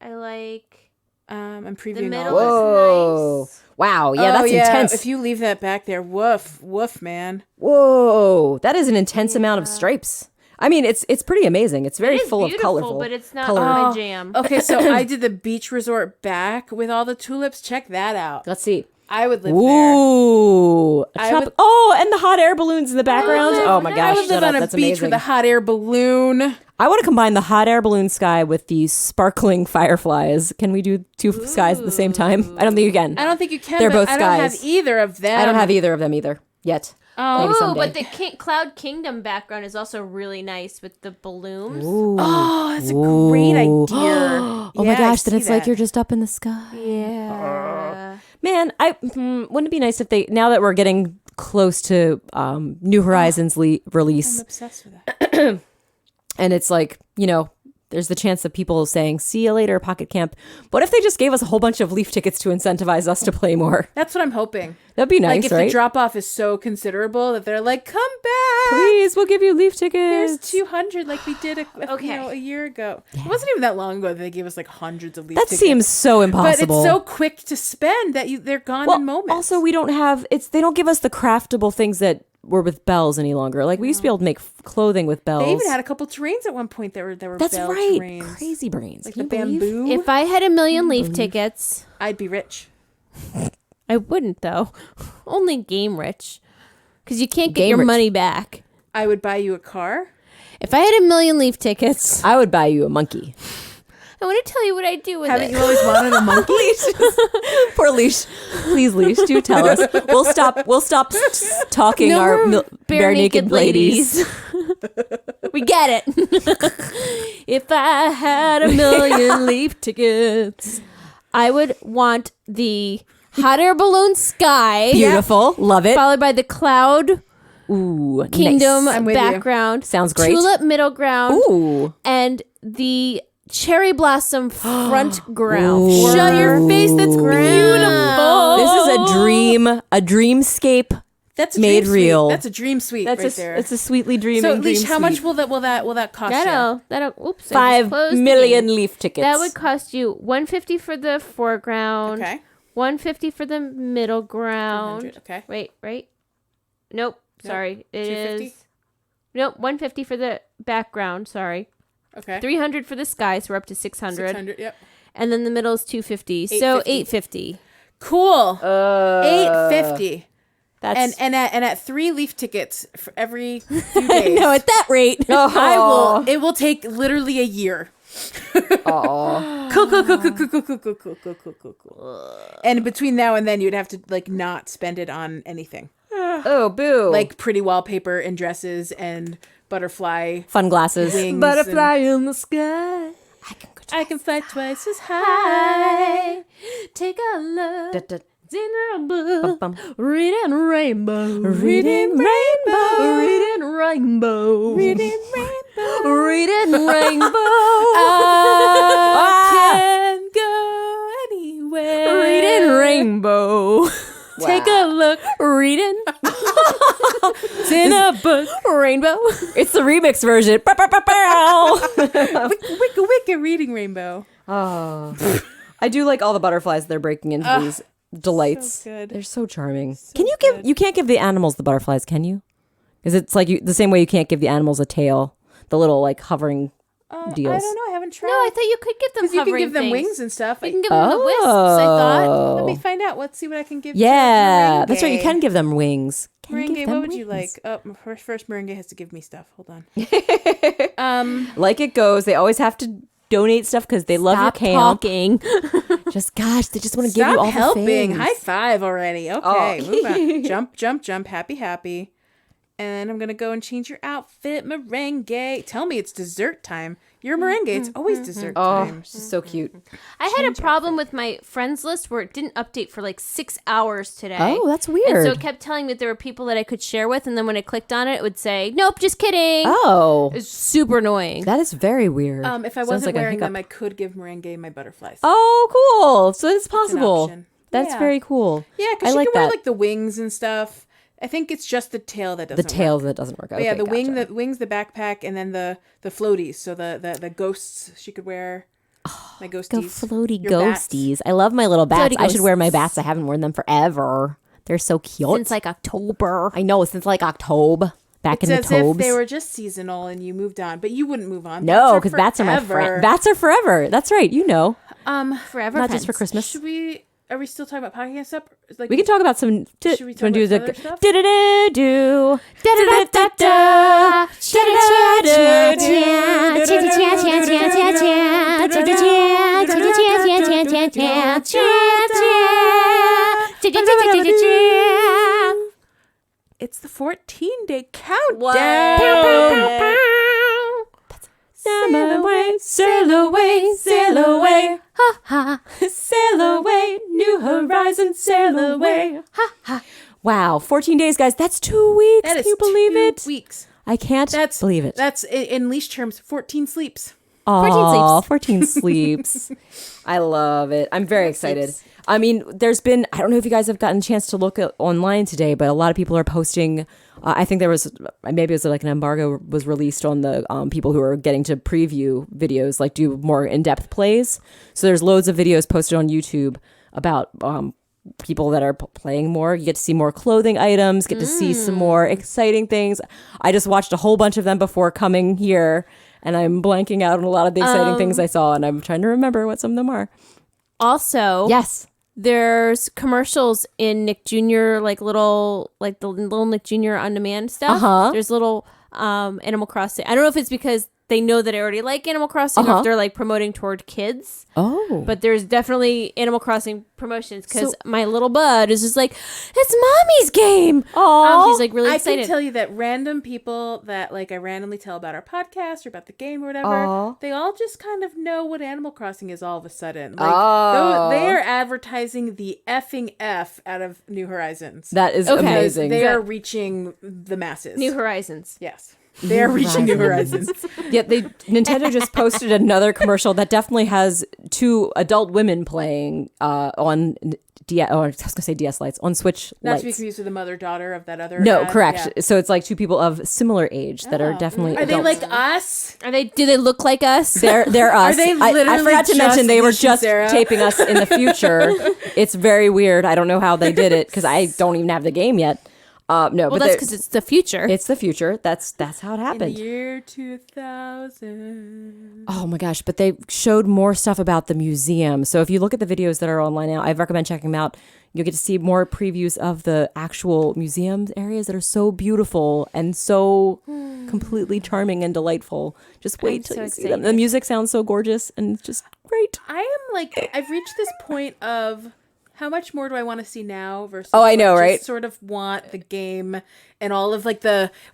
I like I'm the previewing middle. Whoa. Is nice. Wow. Yeah, that's intense. If you leave that back there, woof, man. Whoa, that is an intense amount of stripes. I mean, it's pretty amazing. It's very It is full of beautiful, colorful. but it's not color. my jam. Okay, so I did the beach resort back with all the tulips. Check that out. Let's see. I would live there. Ooh. I would- and the hot air balloons in the background. Oh my I gosh. would live shut up. on a That's beach amazing. with a hot air balloon. I want to combine the hot air balloon sky with the sparkling fireflies. Can we do two skies at the same time? I don't think you can. I don't think you can. They're but both I don't have skies. either of them. I don't have either of them either yet. Maybe Ooh, someday. but the Cloud Kingdom background is also really nice with the balloons. Oh, that's a great idea. Oh my gosh, then it's like you're just up in the sky. Yeah. Man, wouldn't it be nice if they, now that we're getting close to New Horizons I'm release, obsessed with that. and it's like, there's the chance of people saying, see you later, Pocket Camp. What if they just gave us a whole bunch of Leaf tickets to incentivize us to play more? That's what I'm hoping. That'd be nice, Like if right? the drop off is so considerable that they're like, come back. Please, we'll give you Leaf Here's tickets. 200 like we did a year ago. It wasn't even that long ago that they gave us like hundreds of leaf That tickets. seems so but impossible. it's so quick to spend that they're gone in moments. Also, we don't have, they don't give us the craftable things that were with bells any longer. Like we used to be able to make clothing with bells. they even had a couple terrains at one point that were That's bell right. terrains. Crazy brains. Like Can the you believe? bamboo. If I had a million leaf tickets, I'd be rich. I wouldn't though. Only game rich. Because you can't get Game your rich. money back. I would buy you a car. If I had a million leaf tickets, I would buy you a monkey. I want to tell you what I do with Haven't it. you always wanted a monkey? Poor Leash. Please, Leash, do tell us. We'll stop talking No our more bare naked ladies. We get it. If I had a million leaf tickets, I would want the hot air balloon sky. Beautiful. Love it. Followed by the cloud Ooh, kingdom nice. I'm with you. background. Sounds great. Tulip middle ground. Ooh. And the cherry blossom front ground. Shut your face. That's beautiful. This is a dreamscape That's a made dream real. Suite. That's a dream suite right there. It's a sweetly dreaming. So, dream Leash, how much suite. will that cost you? Oops. I just 5 closed the million game. leaf tickets. That would cost you $150 for the foreground. Okay. $150 for the middle ground. 300, okay. Wait, right? Nope. Sorry. It 250? is. Nope. $150 for the background. Sorry. Okay. $300 for the sky, so we're up to $600. 600. Yep. And then the middle is $250. So $850. $850. Cool. $850. That's And at 3 leaf tickets for every few days. no, at that rate. It will take literally a year. Cool. And between now and then, you'd have to like not spend it on anything, Oh, boo! like pretty wallpaper and dresses and butterfly fun glasses. wings. Butterfly in the sky. I can fly twice as high. Take a look. Da, da, In a book. bum. Reading rainbow. Reading rainbow. Reading rainbow. Reading rainbow. Reading rainbow. Can go anywhere. Reading rainbow. Take a look. Reading. It's in a book. Rainbow. It's the remix version. Bow, bow, bow, bow. Wicka wicka reading rainbow. Oh. I do like all the butterflies they're breaking into these delights. so good. They're so charming. Can you give? You can't give the animals the butterflies, can you? Because it's like the same way you can't give the animals a tail, the little like hovering deals. I don't know. I haven't tried. No, I thought you could give them Because you can hovering give them things. wings and stuff. You can give them the wisps, I thought. Let me find out. Let's see what I can give. Yeah, to that's right. You can give them wings. Can you give Merengue, them what would you wings? like? Oh, first Merengue has to give me stuff. Hold on. Like it goes. They always have to donate stuff because they love Stop your camp. talking. Gosh, they just want to give you Stop all helping. the things. High five already. Okay, move on. Jump, jump, jump. Happy, happy. And I'm going to go and change your outfit, Merengue. Tell me it's dessert time. You're Merengue. It's always dessert time. She's so cute. I had a problem with my friends list where it didn't update for like 6 hours today. Oh, that's And weird. so it kept telling me that there were people that I could share with, and then when I clicked on it, it would say, "Nope, just kidding." Oh, It's super annoying. that is very weird. If I Sounds wasn't like a wearing hiccup. them, I could give Merengue my butterflies. Oh, cool. So it's possible. option. That's Yeah. very cool. Yeah, I because she like can wear that. like the wings and stuff. I think it's just the tail that The doesn't tail work. that doesn't work. But Okay, yeah, the gotcha. wings, the backpack, and then the floaties. So the ghosts she could wear. My The ghosties. floaty Your bats. ghosties. I love my little bats. Floaty I should wear my ghosts. bats. I haven't worn them forever. They're so cute. Since like October. I know, since like October. Back It's in the as if tobes. they were just seasonal and you moved on, but you wouldn't move on. No, because bats are my forever. friend. Bats are forever. That's right. You know. Forever. Not just for friends. Christmas. Should we? Are we still talking about podcast stuff? Like We can talk about some. Should we talk do about the other stuff? do It's the 14-day countdown. Sail away, sail away, sail away, ha ha, sail away, new horizons, sail away, ha ha. Wow, 14 days, guys. That's 2 weeks. That is Can you believe 2 it? weeks. I can't believe it. That's in leash terms 14 sleeps. Aw, 14 sleeps. I love it. I'm very excited. I mean, there's been, I don't know if you guys have gotten a chance to look at online today, but a lot of people are posting. I think there was, maybe it was like an embargo was released on the people who are getting to preview videos, like do more in-depth plays. So there's loads of videos posted on YouTube about people that are playing more. You get to see more clothing items, get to see some more exciting things. I just watched a whole bunch of them before coming here, and I'm blanking out on a lot of the exciting things I saw, and I'm trying to remember what some of them are. Also, Yes. there's commercials in Nick Jr. like the little Nick Jr. on demand stuff. Uh-huh. There's little Animal Crossing. I don't know if it's because they know that I already like Animal Crossing or Uh-huh. if they're like promoting toward kids. Oh. But there's definitely Animal Crossing promotions because my little bud is just like, it's mommy's game. Aw. He's like really I excited. can tell you that random people that like I randomly tell about our podcast or about the game or whatever, Aw. they all just kind of know what Animal Crossing is all of a sudden. Like Oh. they are advertising the effing F out of New Horizons. That is Okay. amazing. They are reaching the masses. New Horizons. Yes. They are reaching New Horizons. Yet Nintendo just posted another commercial that definitely has 2 adult women playing on I was gonna say DS lights on Switch Not to be lights. confused with the mother-daughter of that other No, ad. correct. Yeah. So it's like two people of similar age that are definitely Are they adults. like us? Do they look like us? They're us. they I literally forgot to mention just they were Nish and just Sarah? taping us in the future. It's very weird. I don't know how they did it because I don't even have the game yet. No, Well, but that's because it's the future. it's the future. That's how it In the happened. year 2000. Oh my gosh! But they showed more stuff about the museum. So if you look at the videos that are online now, I recommend checking them out. You'll get to see more previews of the actual museum areas that are so beautiful and so completely charming and delightful. Just wait till so you see them. The excited. music sounds so gorgeous and it's just great. I am like, I've reached this point of how much more do I want to see now versus Oh, I know, just right? sort of want the game and all of like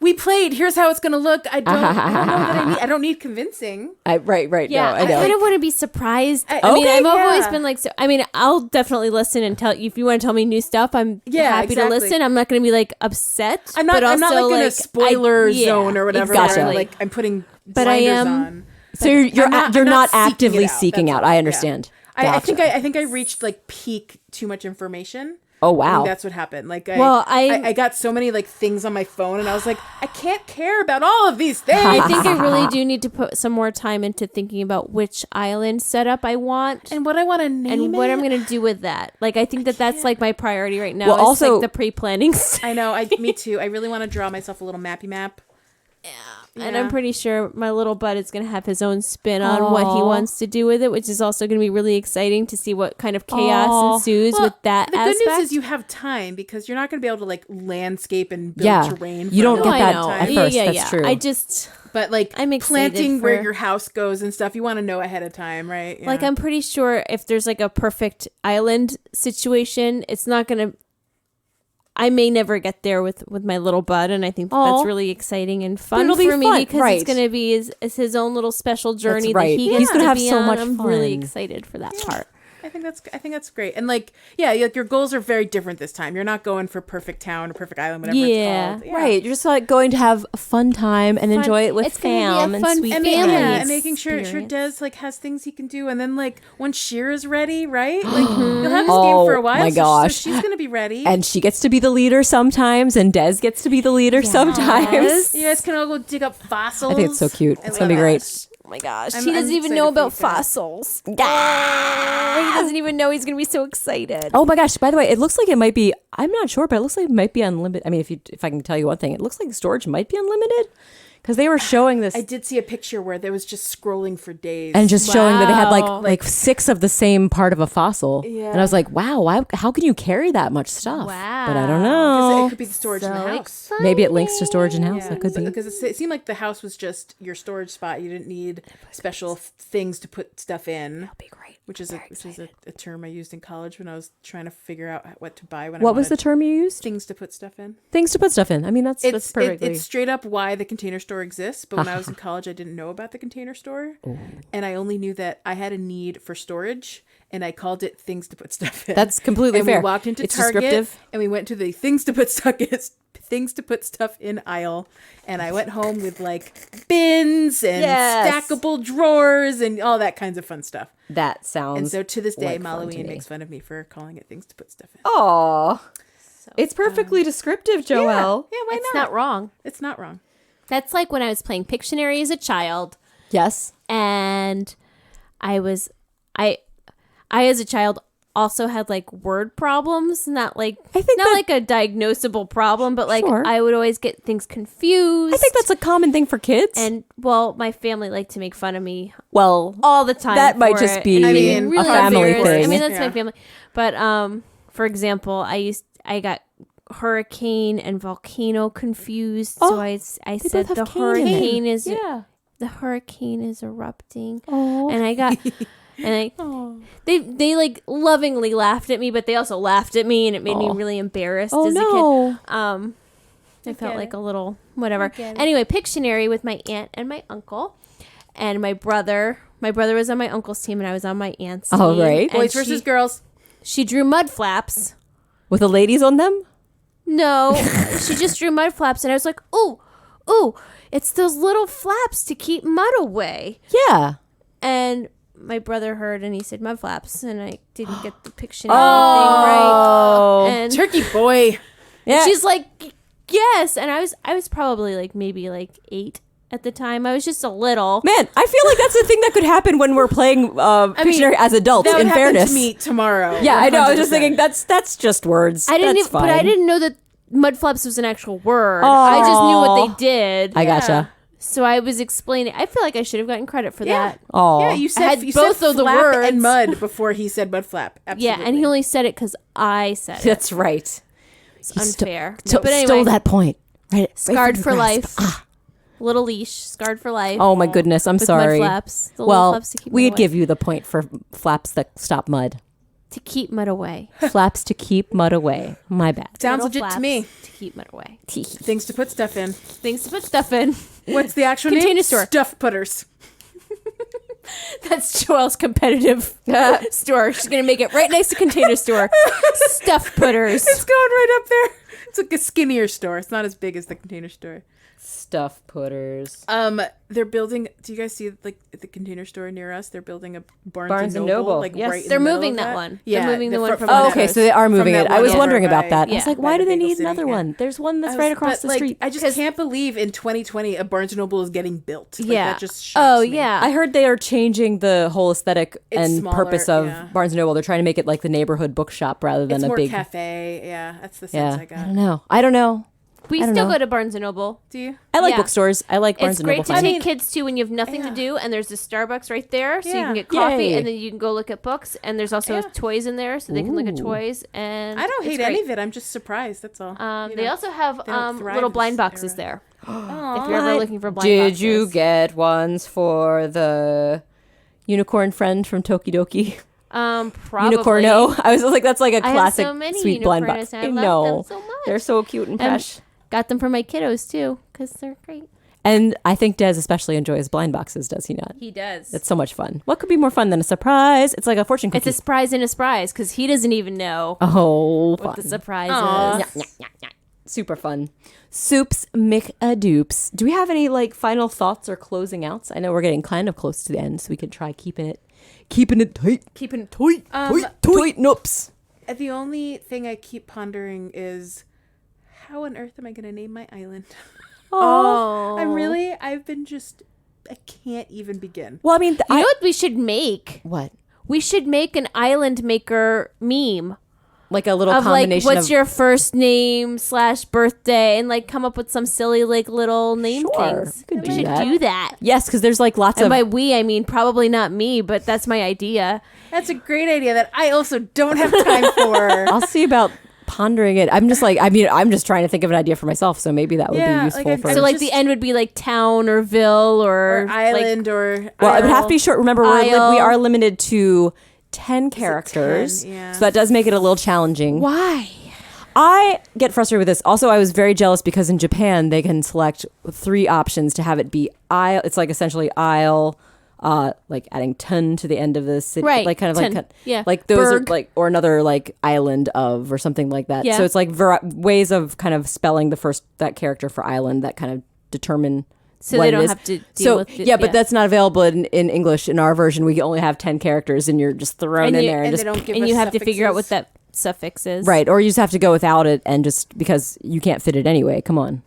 we played, here's how it's going to look. I don't know that I don't need convincing. Right. Yeah, No, I know. kind of want to be surprised. I- I mean, Okay, I've always yeah. been like, so, I mean, I'll definitely listen and tell you if you want to tell me new stuff. I'm Yeah, happy exactly. to listen. I'm not going to be like upset. I'm not but like also, in a spoiler yeah, zone or whatever. Gotcha. Where I'm putting But I blinders am- on. So you're I'm not seeking actively it out. seeking That's out. all. I Yeah. understand. I Gotcha. think I reached like peak too much information. Oh I think wow. that's what happened. Like, I got so many like things on my phone, and I was like, I can't care about all of these things. I think I really do need to put some more time into thinking about which island setup I want and what I want to name and what it. I'm going to do with that. Like, I think that's like my priority right now. Well, is also- like the pre-planning. I know. Me too. I really want to draw myself a little mappy map. And Yeah. I'm pretty sure my little bud is going to have his own spin on what he wants to do with it, which is also going to be really exciting to see what kind of chaos Aw. ensues with that the aspect. good news is you have time because you're not going to be able to like landscape and build Yeah. terrain. You don't for get a that long at time. first. That's true. I just But like I'm excited planting where for- your house goes and stuff, you want to know ahead of time, right? Yeah. like I'm pretty sure if there's like a perfect island situation, it's not going to I may never get there with my little bud, and I think Aw. that's really exciting and fun it'll be for me fun, because right. it's going to be his own little special journey right. that he He's gets gonna to have be so on. much I'm really fun. excited for that part. I think that's great. And like, yeah, like your goals are very different this time. You're not going for perfect town or perfect island, whatever Yeah. it's called. Right. You're just like going to have a fun time and enjoy it with It's gonna be a fam and fun sweet And, family and making sure experience. Des like has things he can do, and then like when Sheer is ready, right? Like you'll have this game Oh, for a while. my so gosh. she's gonna be ready. And she gets to be the leader sometimes, and Des gets to be the leader sometimes. You guys can all go dig up fossils. I think it's so cute. I It's gonna be love great. it. Oh my gosh. I'm- He doesn't I'm even know excited for about you guys. fossils. He doesn't even know he's going to be so excited. Oh my gosh! By the way, it looks like it might be. I'm not sure, but it looks like it might be unlimited. I mean, if I can tell you one thing, it looks like the storage might be unlimited because they were showing this I did see a picture where there was just scrolling for days. and just showing that they had Wow. like 6 of the same part of a fossil. Yeah. And I was like, wow, how can you carry that much stuff? Wow. But I don't 'Cause know. it could be the storage in the house. Maybe it links to storage in house. That could be. Because it seemed like the house was just your storage spot. You didn't need special things to put stuff in. Be great. Which is a term I used in college when I was trying to figure out what to buy. What was the term you used? things to put stuff in? Things to put stuff in. I mean, that's perfectly. It's straight up why the Container Store exists. But when I was in college, I didn't know about the Container Store, and I only knew that I had a need for storage, and I called it things to put stuff in. That's completely and fair. We walked into It's Target, descriptive. and we went to the things to put stuff in aisle, and I went home with like bins and Yes. stackable drawers and all that kinds of fun stuff. That sounds. And so to this day, like fun to Mallowian me. makes fun of me for calling it things to put stuff in. Aw. It's perfectly descriptive, Joelle. Yeah, why It's not? not wrong. It's not wrong. That's like when I was playing Pictionary as a child, Yes. and I as a child also had like word problems, not like I think not that- like a diagnosable problem, but like Sure. I would always get things confused. I think that's a common thing for kids. and well, my family liked to make fun of me well, all the time. That might for just it, be and I made mean, me a family embarrassed. I thing. mean, that's Yeah. my family. But for example, I got hurricane and volcano confused. Oh, so I both said have the cane in it. hurricane is yeah. the hurricane is erupting. Oh. And I got and they like lovingly laughed at me, but they also laughed at me, and it made me really embarrassed Oh as a no. kid. I felt get like it. a little whatever. get it. Anyway, Pictionary with my aunt and my uncle and my brother. My brother was on my uncle's team and I was on my aunt's team. Oh, right. And Boys versus girls. she drew mud flaps. With the ladies on them? No, she just drew mud flaps, and I was like, ooh, it's those little flaps to keep mud away. Yeah. And my brother heard and he said mud flaps, and I didn't get the Pictionary thing right. And Turkey boy. Yeah. she's like, yes, and I was probably like maybe like 8 at the time. I was just a little. Man, I feel like that's the thing that could happen when we're playing Pictionary as adults. That would in happen fairness, to me tomorrow. yeah, I know. I was just 100%. thinking that's just words. I didn't, That's even, but I fine. didn't know that mud flaps was an actual word. I just knew what they did. I gotcha. So I was explaining. I feel like I should have gotten credit for Yeah. that. Oh, Yeah, you said had you both said of the flap words. and mud before he said mud flap. Absolutely. Yeah, and he only said it because I said it. that's right. It's unfair. But But anyway, stole that point. Right, scarred from for the grasp. life. Little leash, scarred for life. Oh my goodness, I'm with sorry. Mud flaps. The little Well, flaps to keep mud we'd away. give you the point for flaps that stop mud. To keep mud away. Flaps to keep mud away. My bad. Sounds Little legit to flaps me. To keep mud away. Things to put stuff in. Things to put stuff in. What's the actual Container name? store. Stuff putters. That's Joelle's competitive store. She's gonna make it right next to Container Store. Stuff putters. It's going right up there. It's like a skinnier store. It's not as big as the Container Store. Stuff putters. They're building. Do you guys see like at the Container Store near us? They're building a and Barnes and Noble, Noble. Like yes. right in They're the middle moving of that one. They're Yeah, moving the one from Oh, that okay, house. so they are From moving that it. I was one wondering over about by- that. I yeah, was like, by why the do they Bagel need City, another yeah. one? There's one that's I right was- across but, the like, street. I just can't believe in 2020 a Barnes and Noble is getting built. Like, Yeah. that just shocks me. yeah. I heard they are changing the whole aesthetic It's and smaller, purpose of yeah. Barnes and Noble. They're trying to make it like the neighborhood bookshop rather than It's a more big cafe. Yeah, that's the Yeah, sense I I got. don't know. I don't know. we I don't still know. go to Barnes and Noble. Do you? I like Yeah. bookstores. I like Barnes It's and great Noble. to fine. take kids to when you have nothing to do, and there's a Starbucks right there, so you Yeah. can get coffee, Yay. and then you can go look at books. And there's also Yeah. toys in there, so they can look at Ooh. toys. And I don't it's hate great. any of it. I'm just surprised. That's all. You They know. also have they don't thrive little this blind boxes era. there. If you're ever looking for blind Did boxes. you get ones for the unicorn friend from Tokidoki? Probably. Unicorno. I was like, that's like a I have classic so many sweet blind box. unicornos, and I love them so much. They're so cute and fresh. Got them for my kiddos too, because they're great. And I think Des especially enjoys blind boxes, does he not? He does. It's so much fun. What could be more fun than a surprise? It's like a fortune It's cookie. a surprise and a surprise, because he doesn't even know Oh, what fun. the surprise Aw. is. Super fun. Soups McAdoops. Do we have any like final thoughts or closing outs? I know we're getting kind of close to the end, so we could try keeping it tight. Keeping it Tight noops. The only thing I keep pondering is how on earth am I going to name my island? Oh. I've been just, I can't even begin. Well, I mean, You know what we should make? what? We should make an island maker meme Like a little of like, combination what's of your first name / birthday, and like come up with some silly like little name Sure, things. we could We do should that. do that. Yes, because there's like lots And of. by we, I mean probably not me, but that's my idea. That's a great idea that I also don't have time for. I'll see about pondering it. I'm just like, I mean, I'm just trying to think of an idea for myself, so maybe that would Yeah, be useful like for. I'm So like just- the end would be like town or ville or, or island or well, it would have to be isle. short. Remember, we Isle. are limited to 10 characters, 10? Yeah. so that does make it a little challenging. Why? I get frustrated with this. Also, I was very jealous because in Japan they can select 3 options to have it be isle. It's like essentially isle, like adding ton to the end of the city, Right, like kind of ton. like Yeah. like those Berg. are like or another like island of or something like that. Yeah. So it's like ways of kind of spelling that character for island that kind of determine. So what they it don't is. have to deal So with it, yeah, but yeah. that's not available in English. In our version, we only have 10 characters, and you're just thrown And in you- there and and just they don't give And us you have to figure out what suffixes. that suffix is. right, or you just have to go without it, and just because you can't fit it anyway. Come on,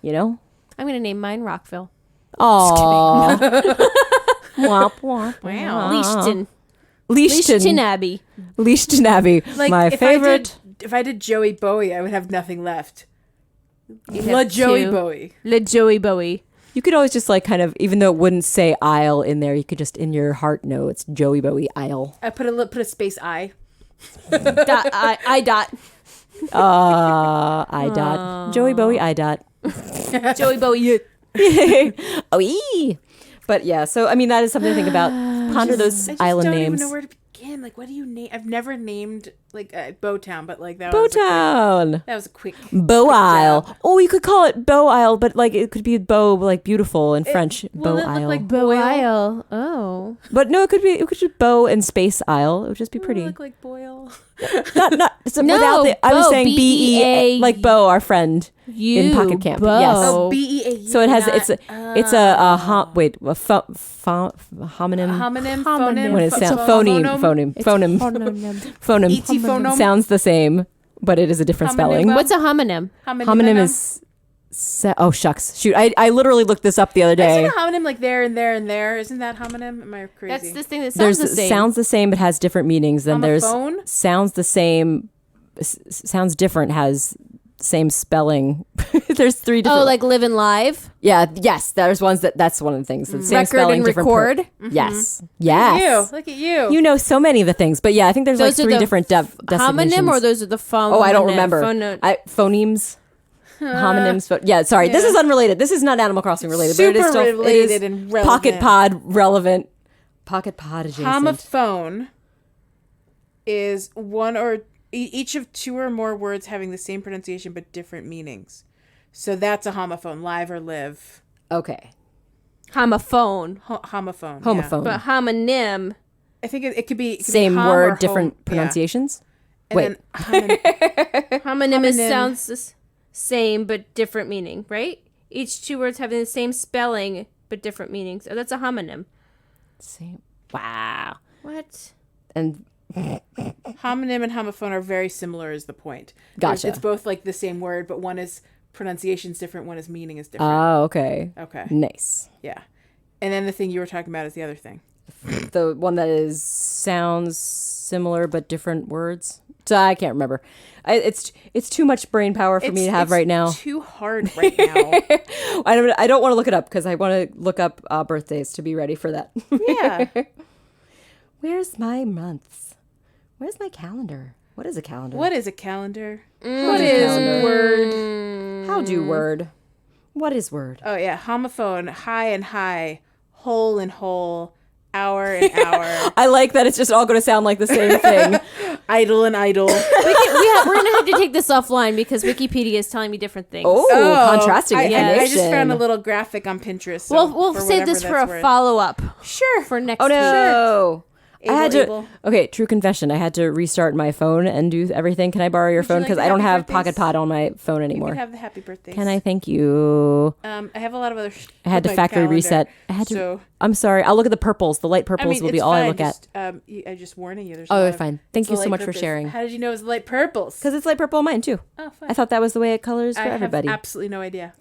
you know. I'm gonna name mine Rockville. Oh, womp womp. Wow. Leishton. Leishton. Leishton Abbey. Leishton Abbey. Like my if favorite. if I did Joey Bowie, I would have nothing left. You'd La have Joey two. Bowie. Le Joey Bowie. You could always just like kind of, even though it wouldn't say Isle in there, you could just in your heart know it's Joey Bowie Isle. I put a space I. Dot, I dot. I dot. Joey Bowie I dot. Joey Bowie. Oh, ee. But yeah, so I mean, that is something to think about. Ponder those I just island don't names. even know where to begin. Like, what do you name? I've never named like Bowtown, but like that was Bowtown. that was a quick Beau quick Isle. jab. Oh, you could call it Beau Isle, but like it could be beau, like beautiful in French. Will Beau it look Isle. like Boyle. Boyle? Oh. But no, it could be beau and space Isle. It would just be Will it pretty. look like Boyle? Not so No, without the. I was Beau, saying B-E-A. like Beau, our friend You. in Pocket Camp. Beau. Yes. Oh, B-E-A. So it has not- it's a homonym. homonym, Homonym. phoneme, When it sounds phoneme. E.T. phonome. Sounds the same, but it is a different Homonym. spelling. What's a homonym? Homonym is. Oh shucks! Shoot, I literally looked this up the other day. Isn't a homonym like there and there and there? Isn't that homonym? Am I crazy? That's this thing that There's sounds the same. sounds the same but has different meanings. Then there's Homophone? sounds the same, sounds different, has same spelling. There's 3 different. Oh, like live and live? yes. There's ones that's one of the things. The same Record spelling, and different record? Yes, Look yes. at you. You know so many of the things, but yeah, I think there's Those like are 3 the different designations. Homonym or those are the phone? Oh, I don't remember. Phonemes. Homonyms, but yeah, sorry. This is unrelated. This is not Animal Crossing related, but it is Super still related it is and relevant. Pocket Pod relevant. Pocket Pod adjacent. Homophone is one or each of 2 or more words having the same pronunciation but different meanings. So that's a homophone, live or live. Okay. Homophone. Homophone. Homophone. But homonym. I think it could be Same hom or word, home. different Yeah. pronunciations. And Wait. then Homonym Homonym. sounds the same but different meaning, right? Each 2 words having the same spelling but different meanings. Oh, that's a homonym. Same. Wow. What? And homonym and homophone are very similar is the point. Gotcha. It's both like the same word, but one is pronunciation's different, one is meaning is different. oh, okay. Okay. Nice. Yeah. And then the thing you were talking about is the other thing. The one that is sounds similar but different words. So I can't remember. It's too much brain power for me to have It's right now. too hard right now. I don't want to look it up because I want to look up birthdays to be ready for that. Yeah. Where's my months? Where's my calendar? What is a calendar? What is a calendar? What What is is calendar? word? How do word? What is word? Oh yeah, homophone, high and high, hole and hole, hour and hour, I like that it's just all going to sound like the same thing. idle and idle. We're going to have to take this offline because Wikipedia is telling me different things. Contrasting I information. just found a little graphic on Pinterest. So We'll for save whatever this for that's a worth. follow-up. Sure. For next Oh week. no! I had to. Able. Okay, true confession. I had to restart my phone and do everything. Can I borrow your Would you phone? like Because the I don't happy have birthdays? Pocket Pod on my phone You anymore. can have the happy birthdays. Can I? Thank you. I have a lot of other. I had to factory reset. I had to. So I'm sorry. I'll look at the purples. The light I purples mean, will be it's all I fine, look at. just, I'm just warning you. There's. Oh, a lot it's of- fine. Thank it's you the so light much for purples. sharing. How did you know it was light purples? Because it's light purple on mine too. Oh, fine. I thought that was the way it colors for I everybody. have absolutely no idea.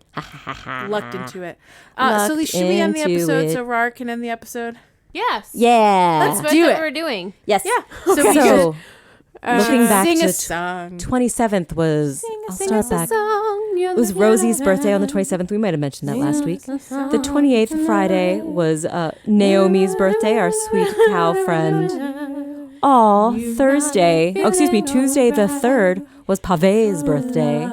Lucked into it. So Lucked should we end the into episode it. so Rar can end the episode? Yes. Yeah. That's what do I it. thought we were doing. Yes. Yeah. So we So, should looking back sing to a song. 27th was. I'll start back. It was Rosie's birthday on the 27th. We might have mentioned that last week. The 28th Friday was Naomi's birthday, our sweet cow friend. Thursday. Oh, excuse me. Tuesday the 3rd was Pave's birthday,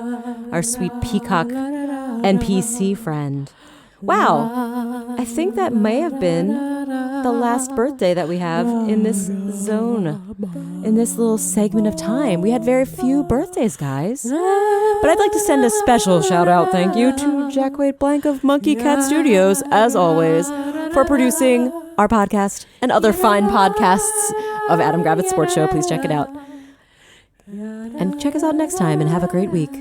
our sweet peacock NPC friend. Wow. I think that may have been the last birthday that we have in this zone, in this little segment of time. We had very few birthdays, guys. But I'd like to send a special shout out thank you to Jack Wade Blank of Monkey Cat Studios, as always, for producing our podcast and other fine podcasts of Adam Gravitz Sports Show. Please check it out. And check us out next time and have a great week.